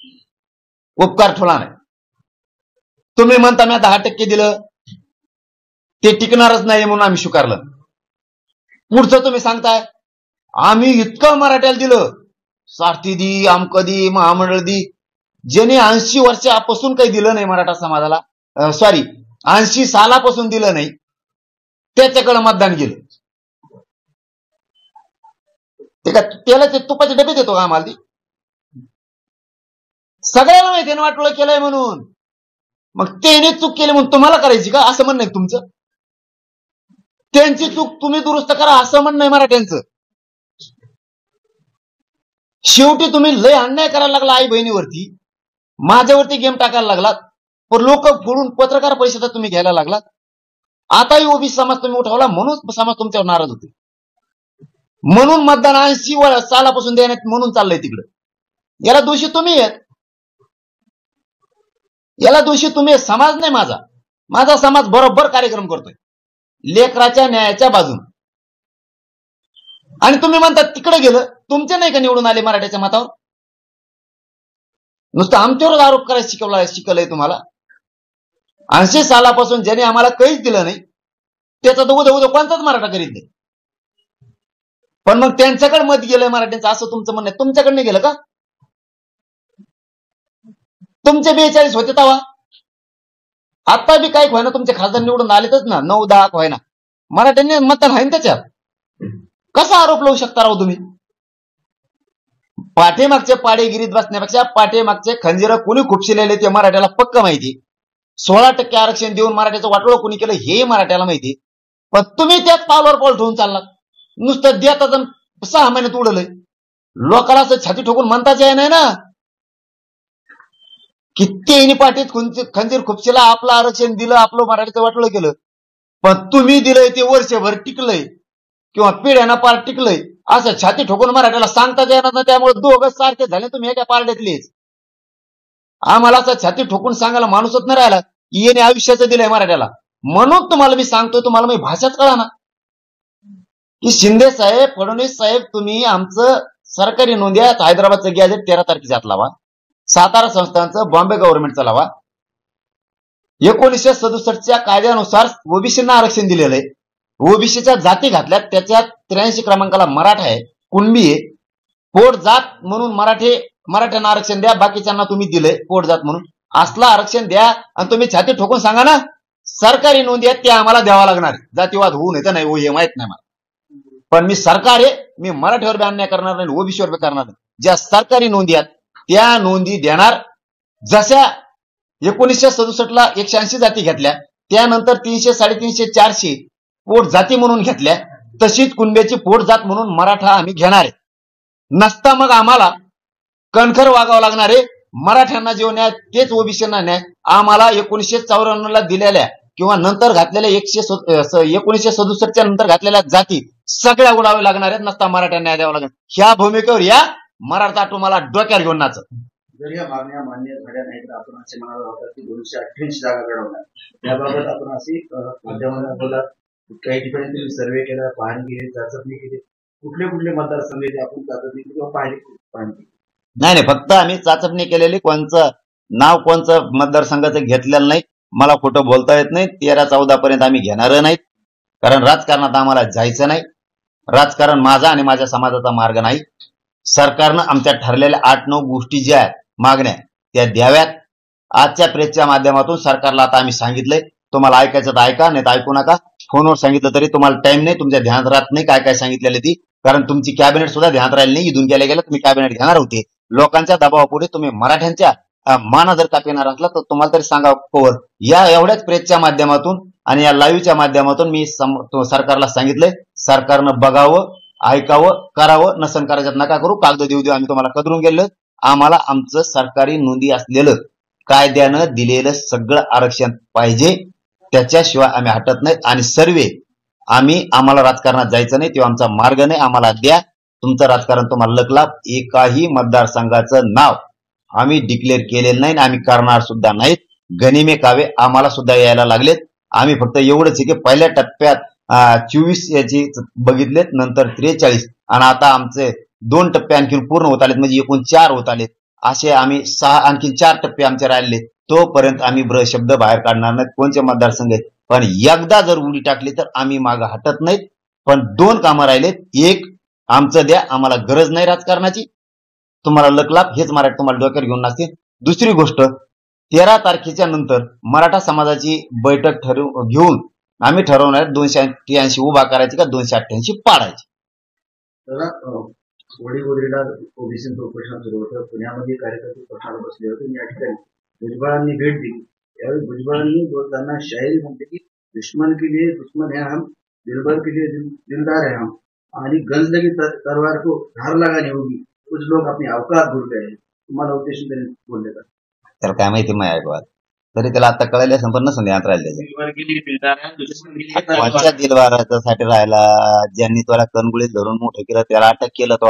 उपकार ठोला नाही. तुम्ही म्हणता मी 10% दिलं, ते टिकणारच नाही म्हणून आम्ही स्वीकारलं. पुढचं तुम्ही सांगताय आम्ही इतकं मराठ्याला दिलं, सारथी दी, आमकदी, महामंडळ दी, ज्याने 80 वर्षापासून काही दिलं नाही मराठा समाजाला, 80 सालापासून दिलं नाही, त्याच्याकडे मतदान गेलं. ते का त्याला ते तुपाचे डबे देतो का आम्हाला? सगळ्याला माहिती आहे वाटोळं केलंय म्हणून. मग त्याने चूक केली म्हणून तुम्हाला करायची का असं म्हणणं आहे तुमचं? त्यांची चूक तुम्ही दुरुस्त करा असं म्हणणं आहे मराठ्यांचं. शेवटी तुम्ही लय अन्याय करायला लागला आई बहिणीवरती, माझ्यावरती गेम टाकायला लागलात, पण लोक फोडून पत्रकार परिषदा तुम्ही घ्यायला लागलात. आताही ओबीसी समाज तुम्ही उठवला म्हणून समाज तुमच्यावर नाराज होते. म्हणून मतदान 80 सालापासून देण्यात म्हणून चाललंय तिकडे. याला दोषी तुम्ही आहेत. याला दोषी तुम्ही, समाज नाही माझा. माझा समाज बरोबर कार्यक्रम करतोय लेकराच्या न्यायाच्या बाजून. आणि तुम्ही म्हणता तिकडे गेलं, तुमचे नाही का निवडून आले मराठ्याच्या मतावर? नुसतं आमच्यावरच आरोप करायला शिकवलंय तुम्हाला. 80 सालापासून ज्याने आम्हाला काहीच दिलं नाही त्याचा तर उद्या कोणताच मराठा करीत नाही. पण मग त्यांच्याकडे मत गेलंय मराठ्यांचं असं तुमचं म्हणणं आहे. तुमच्याकडे नाही गेलं का? तुमचे 42 होते तवा. आता बी काय व्हायना तुमचे खासदार निवडून आलेतच ना, 9-10 व्हायना, मराठ्यांनी मतदान आहे ना त्याच्यात. कसा आरोप लावू शकता राव तुम्ही? पाठीमागचे पाडेगिरीत बसण्यापेक्षा पाठीमागचे खंजीर कुणी खुपशिलेले ते मराठ्याला पक्क माहिती. 16% आरक्षण देऊन मराठ्याचं वाटोळं कुणी केलं हे मराठ्याला माहिती. पण तुम्ही त्याच पावलावर पाऊल ठेवून चाललात. नुसतं देतात 6 महिन्यात उडलंय. लोकांना असं छाती ठोकून म्हणताच येणार नाही ना. किती पाठीत खंजीर खुपशीला आपलं आरक्षण दिलं, आपलं मराठीचं वाटोळं केलं. पण तुम्ही दिलंय ते वर्षभर टिकलंय किंवा पिढ्यांना पार टिकलंय असं छाती ठोकून मराठ्याला सांगताच येणार ना. त्यामुळे दोघं सारखे झाले तुम्ही एका पारड्यातलेच. आम्हाला असं छाती ठोकून सांगायला माणूसच नाही राहिला की येणे आयुष्याचं दिलंय मराठ्याला. म्हणून तुम्हाला मी सांगतोय, तुम्हाला मी भाषाच कळा ना की शिंदे साहेब, फडणवीस साहेब, तुम्ही आमचं सरकारी नोंदयात हैदराबादचं गॅजेट 13 तारखेच्या आत लावा, सातारा संस्थांचं बॉम्बे गव्हर्नमेंटचं लावा. 1967च्या कायद्यानुसार ओबीसींना आरक्षण दिलेलं आहे. ओबीसीच्या जाती घातल्यात, त्याच्यात 83 क्रमांकाला मराठा आहे, कुणबी आहे. पोट जात म्हणून मराठ्यांना आरक्षण द्या, बाकीच्यांना तुम्ही दिलंय पोट जात म्हणून. असलं आरक्षण द्या आणि तुम्ही छाती ठोकून सांगा ना सरकारी नोंदी आहेत त्या आम्हाला द्यावा लागणार. जातीवाद होऊ नये तर नाही, हे माहित नाही मला. पण मी सरकार आहे, मी मराठीवर बी अन्याय करणार नाही, ओबीसीवर बी करणार नाही. ज्या सरकारी नोंदी आहेत त्या नोंदी देणार. जशा 1967ला 180 जाती घेतल्या, त्यानंतर 300, 350, 400 पोट जाती म्हणून घेतल्या, तशीच कुणब्याची पोट जात म्हणून मराठा आम्ही घेणार आहे. नसता मग आम्हाला कणखर वागावं लागणार आहे. मराठ्यांना जो न्याय तेच ओबीसींना न्याय. आम्हाला 1954ला दिलेल्या किंवा नंतर घातलेल्या 1967च्या नंतर घातलेल्या जाती सगळ्या उडाव्या लागणार आहेत. नसता मराठ्यांना न्याय द्यावा लागणार. ह्या भूमिकेवर या मराठा तुम्हाला डोक्यावर घेऊन नाच. जर या मागण्या मान्य झाल्या नाही तर आपण असे म्हणाला होता की 288 जागा लढवणार. त्याबाबत आपण असे माध्यमांना बोललात, काही ठिकाणी तुम्ही सर्वे केला, पाहणी केली, चाचपणी केली. कुठले मतदारसंघ आपण चाचपणी केली किंवा पाहणी केली? नाही, फक्त आम्ही चाचपणी केलेली. कोणचं नाव कोणचं मतदारसंघाचं घेतलेलं नाही. मला खोटं बोलता येत नाही. 13-14 पर्यंत आम्ही घेणार नाहीत, कारण राजकारणात आम्हाला जायचं नाही. राजकारण माझा आणि माझ्या समाजाचा मार्ग नाही. सरकारनं आमच्या ठरलेल्या 8-9 गोष्टी ज्या आहेत मागण्या त्या द्याव्यात. आजच्या प्रेसच्या माध्यमातून सरकारला आता आम्ही सांगितलंय, तुम्हाला ऐकायचं तर ऐका, नाही तर ऐकू नका. फोनवर सांगितलं तरी तुम्हाला टाइम नाही, तुमच्या ध्यानात राहत नाही काय काय सांगितलेलं ती. कारण तुमची कॅबिनेट सुद्धा ध्यानात राहिली नाही. इथून गेल्या तुम्ही कॅबिनेट घेणार होते. लोकांच्या दबावापुढे तुम्ही मराठ्यांच्या माना जर कापिणार असला तर तुम्हाला तरी सांगा कोवर. या एवढ्याच प्रेसच्या माध्यमातून आणि या लाईव्हच्या माध्यमातून मी सरकारला सांगितलंय, सरकारनं बघावं, ऐकावं, करावं. नसन करायच्यात नका करू. कागद देऊ आम्ही तुम्हाला कदरून गेलं. आम्हाला आमचं सरकारी नोंदी असलेलं कायद्यानं दिलेलं सगळं आरक्षण पाहिजे. त्याच्याशिवाय आम्ही हटत नाहीत. आणि सर्वे आम्हाला राजकारणात जायचं नाही, तो आमचा मार्ग नाही. आम्हाला द्या तुमचं राजकारण, तुम्हाला लकलाप. एकाही मतदारसंघाचं नाव आम्ही डिक्लेअर केलेलं नाही, आम्ही करणार सुद्धा नाहीत. गनिमे कावे आम्हाला सुद्धा यायला लागलेत. आम्ही फक्त एवढंच आहे की पहिल्या टप्प्यात 24 याची बघितलेत, नंतर 43 आणि आता आमचे 2 टप्पे आणखी पूर्ण होत आलेत, म्हणजे एकूण 4 होत आलेत. असे आम्ही 6 आणखी 4 टप्पे आमचे राहिले. तोपर्यंत आम्ही शब्द बाहेर काढणार नाहीत कोणते मतदारसंघ आहेत. पण एकदा जर उडी टाकली तर आम्ही मागं हटत नाहीत. पण 2 कामं राहिलेत. एक आमचं द्या, आम्हाला गरज नाही राजकारणाची. तुम्हाला लकलाप हेच मराठी तुम्हाला डोक्यावर घेऊन नसते. दुसरी गोष्ट, 13 तारखेच्या नंतर मराठा समाजाची बैठक घेऊन आम्ही ठरवणार 283 उभा करायची का 288 पाडायची. वडीवडीला ओबीसी उपोषण सुरू होतं. पुण्यामध्ये कार्यकर्ते पक्षाला बसले होते. या ठिकाणी भुजबळांनी भेट दिली. यावेळी भुजबळांनी बोलताना शाहीर म्हणते की दुश्मन के लिए दुश्मन है हम, दिलबर के लिए दिलदार है हम, आणि गंज लगी तलवार को धार लगानी होगी, कुछ लोग अपनी अवकात भूल गए. तुम्हाला उद्देशून त्यांनी बोलले का? तर काय माहिती मग ऐकवा तरी त्याला आता कळायला संपन्न संध्यात राहिले. कोणत्या दिलबारासाठी राहिला? ज्यांनी तुला कणगुळीत धरून मोठं केलं त्याला अटक केलं. तो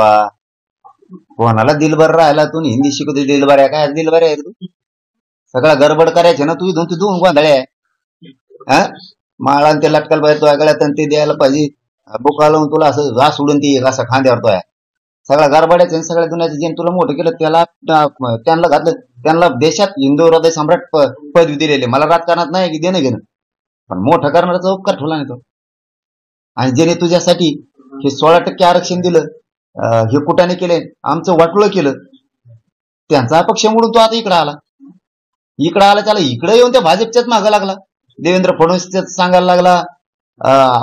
कोणाला दिलबर राहिला? तू हिंदी शिकवतो दिलबर आहे काय? दिलबर आहे तू? सगळा गडबड करायचे ना तू. इथून तू दोन गोंधळे आहे. माळा ते लटकायला पाहिजे, तो गळ्यात ते द्यायला पाहिजे. बुका लावून तुला असं घास सोडून ती असं खांद्यावर तो आहे. सगळ्या गरबड्याचे सगळ्या दुनियाचे जे तुला मोठं केलं त्याला त्यांना घातलं. त्यांना देशात हिंदू हृदय सम्राट पदवी दिलेले. मला राजकारणात नाही की देणं घेणं, पण मोठं करणारा उपकार ठेवला नाही तो. आणि ज्याने तुझ्यासाठी हे 16% आरक्षण दिलं, हे कुठाने केले, आमचं वाटोळं केलं, त्यांचा पक्ष मोडून तो आता इकडे आला. इकडे आला त्याला इकडे येऊन त्या भाजपच्याच मागं लागला, देवेंद्र फडणवीस सांगायला लागला,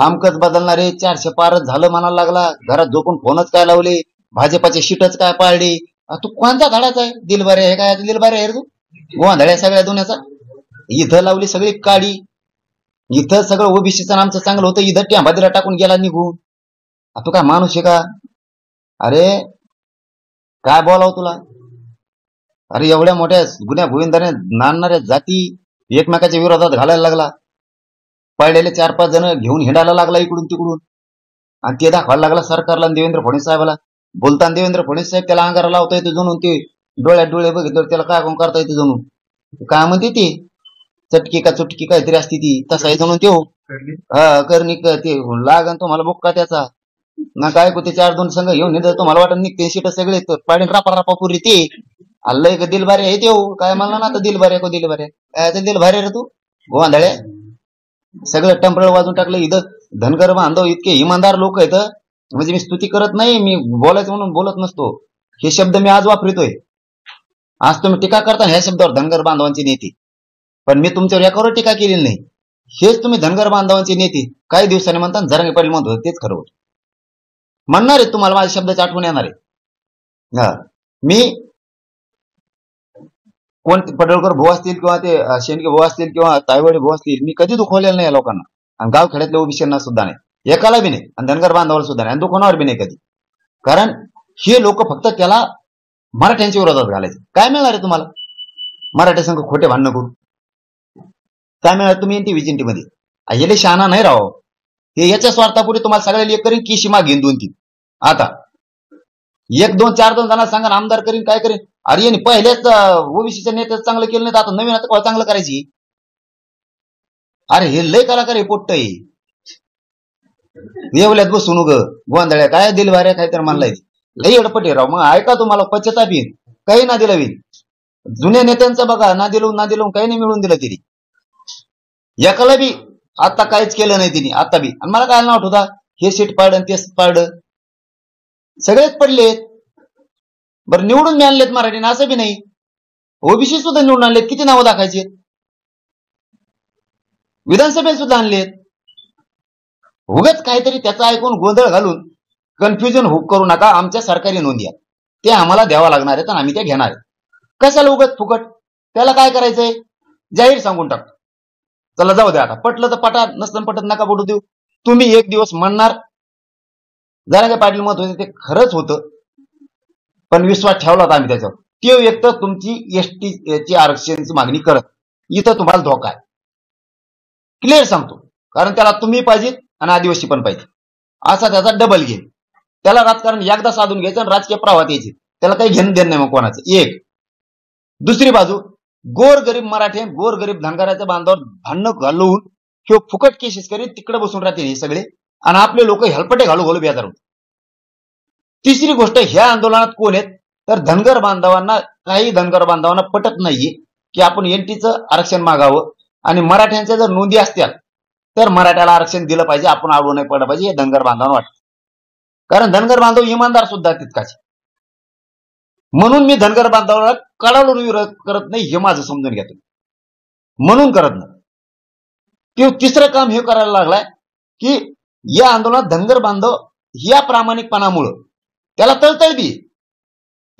आमकच बदलणारे 400 पारच झालं म्हणायला लागला, घरात झोपून फोनच काय लावले, भाजपाचे शीटच काय पाळले. तू कोणता धडाचा आहे? दिलबारे आहे काय? दिलबारे आहे रे तू? गोंधळ्या सगळ्या दुनियाचा. इथं लावली सगळी काडी, इथं सगळं ओबीसीचं आमचं चांगलं होतं, इथं टेंबादिला टाकून गेला निघून. तू काय माणूस आहे का? अरे काय बोलाव तुला? अरे एवढ्या मोठ्या गुन्ह्या गोविंदाने नांदणाऱ्या जाती एकमेकाच्या विरोधात घालायला लागला, पळलेले 4-5 जण घेऊन हिंडायला लागला इकडून तिकडून, आणि ते दाखवायला लागला सरकारला आणि देवेंद्र फडणवीस साहेबाला. बोलताना देवेंद्र फडणवीस साहेब त्याला अंगारा लावता येते जणून, ते डोळ्यात डोळे बघितलं त्याला काय कोण करता येते जणून, काय म्हणते ते चटकी का चुटकी काहीतरी असते ती, तसा आहे जणून तो. करणी ते लागन तुम्हाला बुक्का त्याचा ना काय ते 4-2 संघ घेऊन निघत तुम्हाला वाटत निघते सीट सगळे पाडीन रापा रापा पुरी ते. अल्लय का दिलबारे आहे ते, काय म्हणला ना आता दिलबारे को दिलबारे काय दिलबारे रे तू गोंधळ्या. सगळं टंपळ वाजून टाकलं. इथं धनगर बांधव इतके इमानदार लोक आहेत, म्हणजे मी स्तुती करत नाही, मी बोलायचं म्हणून बोलत नसतो. हे शब्द मी आज वापरतोय. आज तुम्ही टीका करता ह्या शब्दावर धनगर बांधवांचे नेते, पण मी तुमच्यावर याच्यावर टीका केलेली नाही. हेच तुम्ही धनगर बांधवांचे नेते काही दिवसांनी म्हणता जरांगे पाटील म्हणत होते तेच खरं होतं. म्हणणार आहे तुम्हाला माझ्या शब्दाची आठवण येणार आहे. मी कोण पडळकर भाऊ असतील किंवा ते शेंडके भाऊ असतील किंवा तायवाडे भाऊ असतील, मी कधी दुखवलेलं नाही या लोकांना, आणि गाव खेड्यातल्या ओबीसींना सुद्धा नाही, एकाला बी नाही, आणि धनगर बांधवाला सुद्धा नाही, आणि दुखवणार बी नाही कधी. कारण हे लोक फक्त त्याला मराठ्यांच्या विरोधात घालायचे. काय मिळणार आहे तुम्हाला मराठा संघ खोटे भांडणं करू? काय मिळणार तुम्ही एनटी विजिंटी मध्ये? हे शहाणा नाही राहो, हे याच्या स्वार्थापुढे तुम्हाला सगळ्याला एक करीन की शिमा घेईन 2-3. आता 1-2 4-2 जणांना सांगा आमदार करीन काय करीन. अरे यांनी पहिल्याच ओबीसीच्या नेत्याचं चांगलं केलं नाही, आता नवीन आता चांगलं करायची. अरे हे लय कलाकार हे पोट्ट आहे, येवल्यात बसून ग गोंधळ्या काय दिलवाऱ्या काय तर मानलाय लई एडपटे राव. मग ऐका तुम्हाला पश्चाताप येईल, काही ना दिलं होईल. जुन्या नेत्यांचं बघा, ना दिलं काही नाही मिळून दिलं तिने, एकाला बी आता काहीच केलं नाही तिने आता बी. आणि मला काय नाव होता हे सीट पाडलं तेच पाडलं, सगळेच पडलेत. बरं निवडून मी आणलेत मराठीने असं बी नाही, ओबीसी सुद्धा निवडून आणलेत. किती नावं दाखायचे? विधानसभेत सुद्धा आणलेत. उगाच काहीतरी त्याचा ऐकून गोंधळ घालून कन्फ्युजन करू नका. आमच्या सरकारी नोंदी आहेत ते आम्हाला द्यावा लागणार आहेत आणि आम्ही त्या घेणार आहेत. कशाला उगाच फुकट? त्याला काय करायचंय जाहीर सांगून टाकतो. चला जाऊ द्या, आता पटलं तर पटा, नसतं पटत नका पटू देऊ. तुम्ही एक दिवस म्हणणार जरांगे पाटील मत होते ते खरंच होतं, पण विश्वास ठेवला होता आम्ही त्याच्यावर. ते एक तर तुमची एसटीची आरक्षणाची मागणी करत, इथं तुम्हाला धोका आहे क्लिअर सांगतो. कारण त्याला तुम्ही पाहिजे आणि आदिवासी पण पाहिजे, असा त्याचा डबल गेम. त्याला राजकारण एकदा साधून घ्यायचं आणि राजकीय प्रवाहात यायचे, त्याला काही घेणं देणं नाही मग कोणाचं. एक दुसरी बाजू गोरगरीब मराठी गोरगरीब धनगराच्या बांधावर भांडणं घालून किंवा फुकट केसेस करीत तिकडे बसून राहतील हे सगळे, आणि आपले लोक हेलपटे घालू बेजार होते. तिसरी गोष्ट, ह्या आंदोलनात कोण आहेत तर धनगर बांधवांना, काही धनगर बांधवांना पटत नाहीये की आपण एनटीचं आरक्षण मागावं, आणि मराठ्यांच्या जर नोंदी असत्या तर मराठ्याला आरक्षण दिलं पाहिजे, आपण आडवं नाही पडलं पाहिजे, हे धनगर बांधवांना वाटतं. कारण धनगर बांधव इमानदार सुद्धा तितकाच. म्हणून मी धनगर बांधवाला कडालून विरोध करत नाही, हे माझं समजून घ्या तुम्ही, म्हणून करत नाही. ते तिसरं काम हे करायला लागलाय की या आंदोलनात धनगर बांधव या प्रामाणिकपणामुळं त्याला तळतळ बी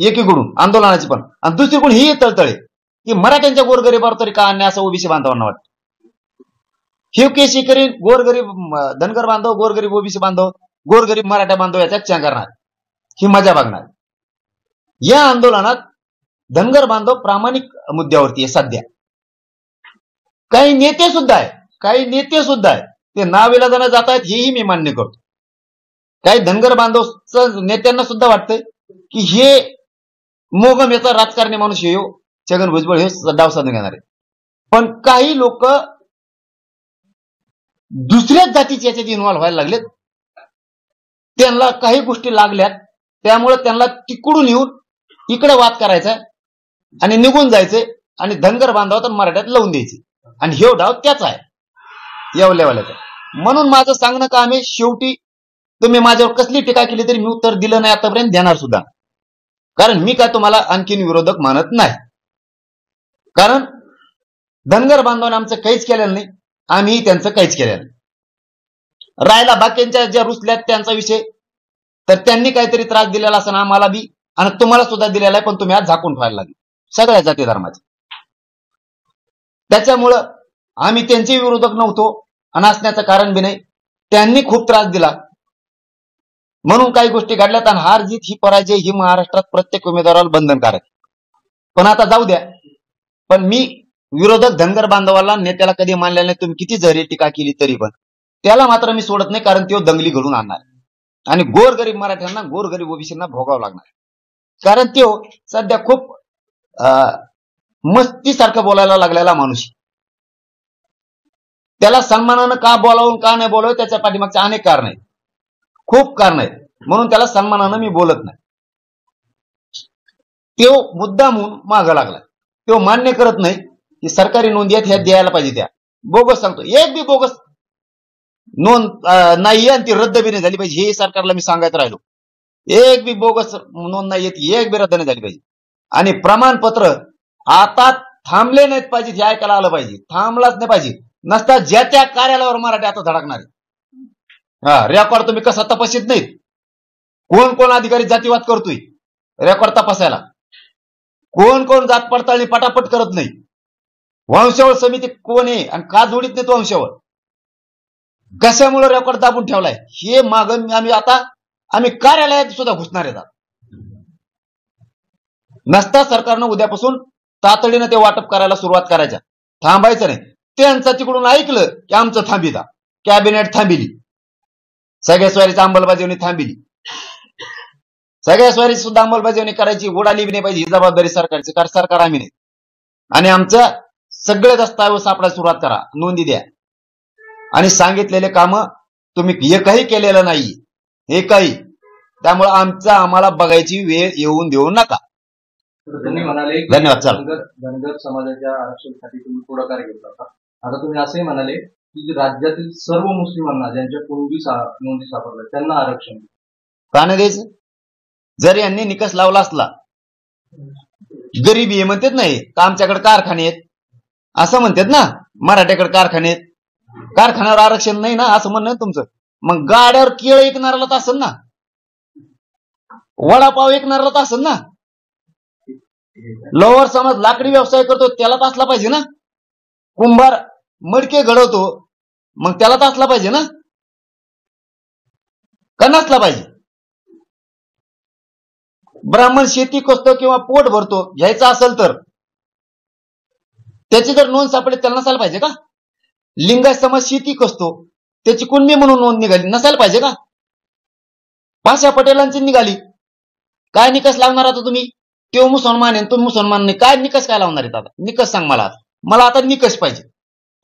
एकीकडून आंदोलनाची पण, आणि दुसरीकडून ही तळतळे की मराठ्यांच्या गोरगरीबावर तरी का अन्याय असं ओबीसी बांधवांना वाटतं. हे केसी करीन गोरगरीब धनगर बांधव, गोरगरीब ओबीसी बांधव, गोरगरीब मराठा बांधव याच्यात च्या करणार, ही मजा बघणार. या आंदोलनात धनगर बांधव प्रामाणिक मुद्द्यावरती आहे सध्या. काही नेते सुद्धा आहे ते नाविलाजानं जात आहेत, हेही मी मान्य करतो. काही धनगर बांधव नेत्यांना सुद्धा वाटतंय की हे मोगम याचा राजकारणी माणूस येऊ छगन भुजबळ हे डाव साधून घेणार आहे. पण काही लोक दुसऱ्याच जातीचे याच्यात इन्व्हॉल्व्ह व्हायला लागलेत, त्यांना काही गोष्टी लागल्यात, त्यामुळे त्यांना तिकडून येऊन इकडे वाद करायचा आणि निघून जायचे आणि धनगर बांधवात मराठ्यात लावून द्यायचे, आणि हे डाव त्याच आहे येवल्यावाल्याचा. म्हणून माझं सांगणं काम आहे, शेवटी तुम्ही माझ्यावर कसली टीका केली तरी मी उत्तर दिलं नाही आतापर्यंत, देणार सुद्धा. कारण मी काय तुम्हाला आणखीन विरोधक मानत नाही. कारण धनगर बांधवांनी आमचं काहीच केलेलं नाही, आम्ही त्यांचं काहीच केलेलं नाही. राहिला बाकींच्या ज्या रुसल्यात त्यांचा विषय, तर त्यांनी काहीतरी त्रास दिलेला असं आम्हाला बी आणि तुम्हाला सुद्धा दिलेला आहे, पण तुम्ही आज झाकून ठेवायला लागले सगळ्या जाती धर्माचे. त्याच्यामुळं आम्ही त्यांचे विरोधक नव्हतो आणि असण्याचं कारण बी नाही. त्यांनी खूप त्रास दिला म्हणून काही गोष्टी घडल्यात आणि हार जीत ही पराजय ही महाराष्ट्रात प्रत्येक उमेदवाराला बंधनकारक. पण आता जाऊ द्या. पण मी विरोधक धनगर बांधवाला नेत्याला कधी मानलेला नाही. तुम्ही किती जरी टीका केली तरी पण त्याला मात्र मी सोडत नाही, कारण तो दंगली घडून आणणार आणि गोरगरीब मराठ्यांना गोरगरीब ओबीसींना भोगावं लागणार. कारण तो सध्या खूप मस्तीसारखं बोलायला लागलेला माणूस. त्याला सन्मानानं का बोलावून का नाही बोलावं त्याच्या पाठीमागचे अनेक कारण आहेत, खूप कारण आहेत, म्हणून त्याला सन्मानानं मी बोलत नाही. तो मुद्दा म्हणून मागं लागला. तो मान्य करत नाही की सरकारी नोंदी आहेत ह्या द्यायला पाहिजे. त्या बोगस सांगतो, एक बी बोगस नोंद नाही आणि ती रद्द बी नाही झाली पाहिजे. हे सरकारला मी सांगत राहिलो. एक बी बोगस नोंद नाही येत, एक बी रद्द नाही झाली पाहिजे. आणि प्रमाणपत्र आता थांबले नाहीत पाहिजे, हे ऐकायला आलं पाहिजे. थांबलाच नाही पाहिजे. नसता ज्या त्या कार्यालयावर मराठी आता धडकणार आहे. रेकॉर्ड तुम्ही कसा तपासित नाहीत. कोण कोण अधिकारी जातीवाद करतोय रेकॉर्ड तपासायला, कोण कोण जात पडताळणी पटापट करत नाही. वंशावळ समिती कोण आहे आणि का जोडीत नाही वंशावळ, कशामुळे रेकॉर्ड दाबून ठेवलाय हे माग आम्ही कार्यालयात सुद्धा घुसणार आहेत. नसता सरकारनं उद्यापासून तातडीनं ते वाटप करायला सुरुवात करायच्या, थांबायचं नाही. त्यांचं तिकडून ऐकलं की आमचं थांबिता, कॅबिनेट थांबिली, सगळ्या स्वारीची अंमलबजावणी थांबिली. सगळ्या स्वारीची सुद्धा अंमलबजावणी करायची, उडाली बी नाही पाहिजे ही जबाबदारी सरकारची, कारण सरकार आम्ही नाही. आणि आमच्या सगळे दस्तावेज सापडायला सुरुवात करा, नोंदी द्या. आणि सांगितलेले कामं तुम्ही एकही केलेलं नाही, एकही. त्यामुळे आम्हाला बघायची वेळ येऊन देऊ नका. त्यांनी म्हणाले धन्यवाद. चला, धनगर समाजाच्या आरक्षणासाठी तुम्ही पुढाकार घेतला होता. आता तुम्ही असंही म्हणाले की राज्यातील सर्व मुस्लिमांना ज्यांच्या कुणबी नोंदी सापडल्या त्यांना आरक्षण का नाही द्यायचं? जर यांनी निकष लावला असला, गरीबी आहे म्हणतात नाही का, आमच्याकडे कारखाने आहेत असं म्हणतात ना, मराठ्याकडे कारखाने आहेत, कारखान्यावर आरक्षण नाही ना असं म्हणणं तुमचं. मग गाड्यावर केळ ऐकणाराला तर असेल ना, वडापाव ऐकणाराला तर असेल ना, लोवर समाज लाकडी व्यवसाय करतो त्याला तर असला पाहिजे ना, कुंभार मडके घडवतो मग त्याला तर असला पाहिजे ना, का नसला पाहिजे? ब्राह्मण शेती करतो किंवा पोट भरतो घ्यायचं असेल तर त्याची जर नोंद सापडली त्याला नसायला पाहिजे का? लिंगायत समाज शेती करतो त्याची कुणबी म्हणून नोंद निघाली, नसायला पाहिजे का? पाशा पटेलांची निघाली, काय निकष लावणार आता तुम्ही? तो मुसलमान आहे तुम्ही मुसलमान नाही, काय निकष काय लावणार आहेत आता? निकष सांग मला आता निकष पाहिजे.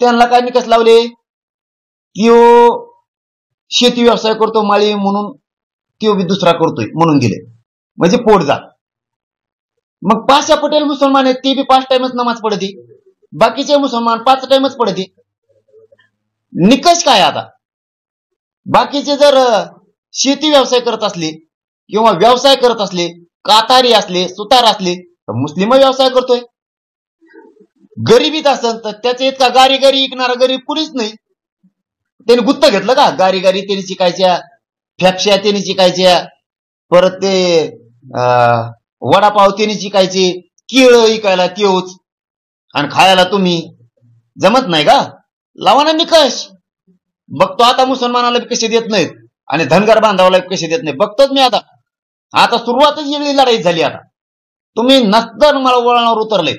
त्यांना काय निकष लावले? त्यो शेती व्यवसाय करतो माळी म्हणून त्यो बी दुसरा करतोय म्हणून दिले, म्हणजे पोट जात. मग पाशा पटेल मुसलमान आहेत, ते बी 5 टाइमच नमाज पडते, बाकीचे मुसलमान 5 टाइमच पडते. निकष काय आता? बाकीचे जर शेती व्यवसाय करत असले किंवा व्यवसाय करत असले, कातारी असले, सुतार असले, तर मुस्लिम व्यवसाय करतोय. गरीबीत असेल तर त्याचे इतका गारी ऐकणारा गरीब कुणीच नाही. त्यांनी गुत्त घेतलं का? गारी त्यांनी शिकायच्या, फॅक्शा त्यांनी शिकायच्या, परत ते वडापाव त्यांनी शिकायचे, केळ विकायला त्योच आणि खायला तुम्ही. जमत नाही का? लावा ना निकष. बघतो आता मुसलमानाला कसे देत नाहीत आणि धनगर बांधवाला कसे देत नाही बघतोच मी. आता सुरुवातच वेगळी लढाई झाली. आता तुम्ही नसतं मला वळणावर उतरले,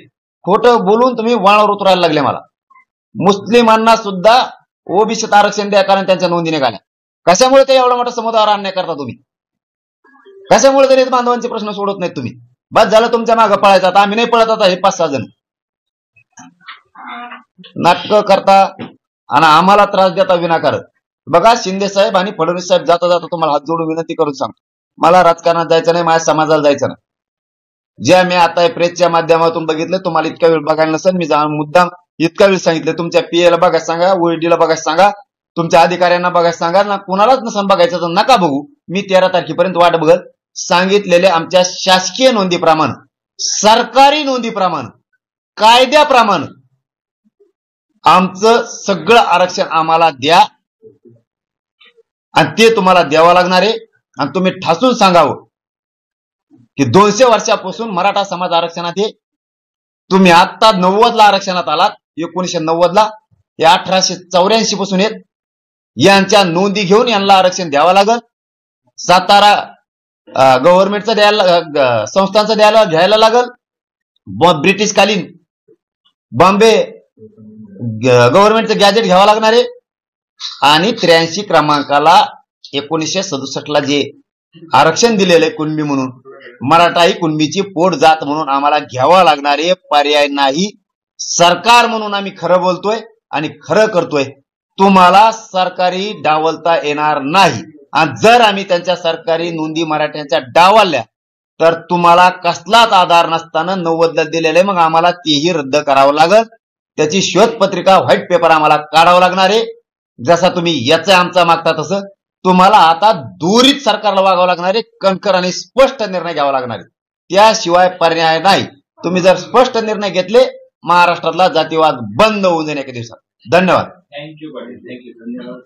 खोटं बोलून तुम्ही वळणावर उतरायला लागले मला. मुस्लिमांना सुद्धा ओबीसीत आरक्षण द्या कारण त्यांच्या नोंदी निघाल्या. कशामुळे ते एवढा मोठा समुदायावर अन्याय करता तुम्ही? कशामुळे दलित बांधवांचे प्रश्न सोडत नाहीत तुम्ही? बस झालं तुमच्या मागं पळायचं. आता आम्ही नाही पळत. आता हे 5-6 जण नाटकं करता आणि आम्हाला त्रास देता विनाकारण. बघा शिंदे साहेब आणि फडणवीस साहेब जाता जाता तुम्हाला हात जोडून विनंती करून सांगतो, मला राजकारणात जायचं नाही, माझ्या समाजाला जायचं नाही. ज्या मी आता प्रेसच्या माध्यमातून बघितलं, तुम्हाला इतका वेळ बघायला नसेल, मी मुद्दाम इतका वेळ सांगितलं. तुमच्या पीएला बघायला सांगा, ओएडीला बघायला सांगा, तुमच्या अधिकाऱ्यांना बघायला सांगा ना, कुणालाच नसेल बघायचं तर नका बघू. मी 13 तारखेपर्यंत वाट बघत. सांगितलेल्या आमच्या शासकीय नोंदीप्रमाणे, सरकारी नोंदीप्रमाणे, कायद्याप्रमाणे आमचं सगळं आरक्षण आम्हाला द्या आणि ते तुम्हाला द्यावं लागणार आहे. आणि तुम्ही ठासून सांगावं की 200 वर्षापासून मराठा समाज आरक्षणात आहे. तुम्ही आता 90 ला आरक्षणात आलात, 1990 ला, हे 1884 पासून आहेत. यांच्या नोंदी घेऊन यांना आरक्षण द्यावं लागल. सातारा गव्हर्नमेंटचं द्यायला, संस्थांचं घ्यायला लागल. ब्रिटिशकालीन बॉम्बे गव्हर्नमेंटचं गॅजेट घ्यावं लागणार आहे. आणि 83 क्रमांकाला 1967 ला जे आरक्षण दिलेलं आहे कुणबी म्हणून, मराठा ही कुणबीची पोट जात म्हणून आम्हाला घ्यावं लागणार आहे. पर्याय नाही. सरकार म्हणून आम्ही खरं बोलतोय आणि खरं करतोय. तुम्हाला सरकारी डावलता येणार नाही. आणि जर आम्ही त्यांच्या सरकारी नोंदी मराठ्यांच्या डावलल्या तर तुम्हाला कसलाच आधार नसताना 90 ला दिलेलं आहे. मग आम्हाला तेही रद्द करावं लागल. त्याची शोधपत्रिका व्हाईट पेपर आम्हाला काढावं लागणार आहे. जसा तुम्ही याचा आमचा मागता तसं तुम्हाला आता दूरीत सरकारला वागावं लागणार आहे. कणखर आणि स्पष्ट निर्णय घ्यावा लागणार आहे. त्याशिवाय पर्याय नाही. तुम्ही जर स्पष्ट निर्णय घेतले, महाराष्ट्रातला जातीवाद बंद होऊ देणे एका दिवसात. धन्यवाद. थँक्यू पाटील, थँक्यू, धन्यवाद.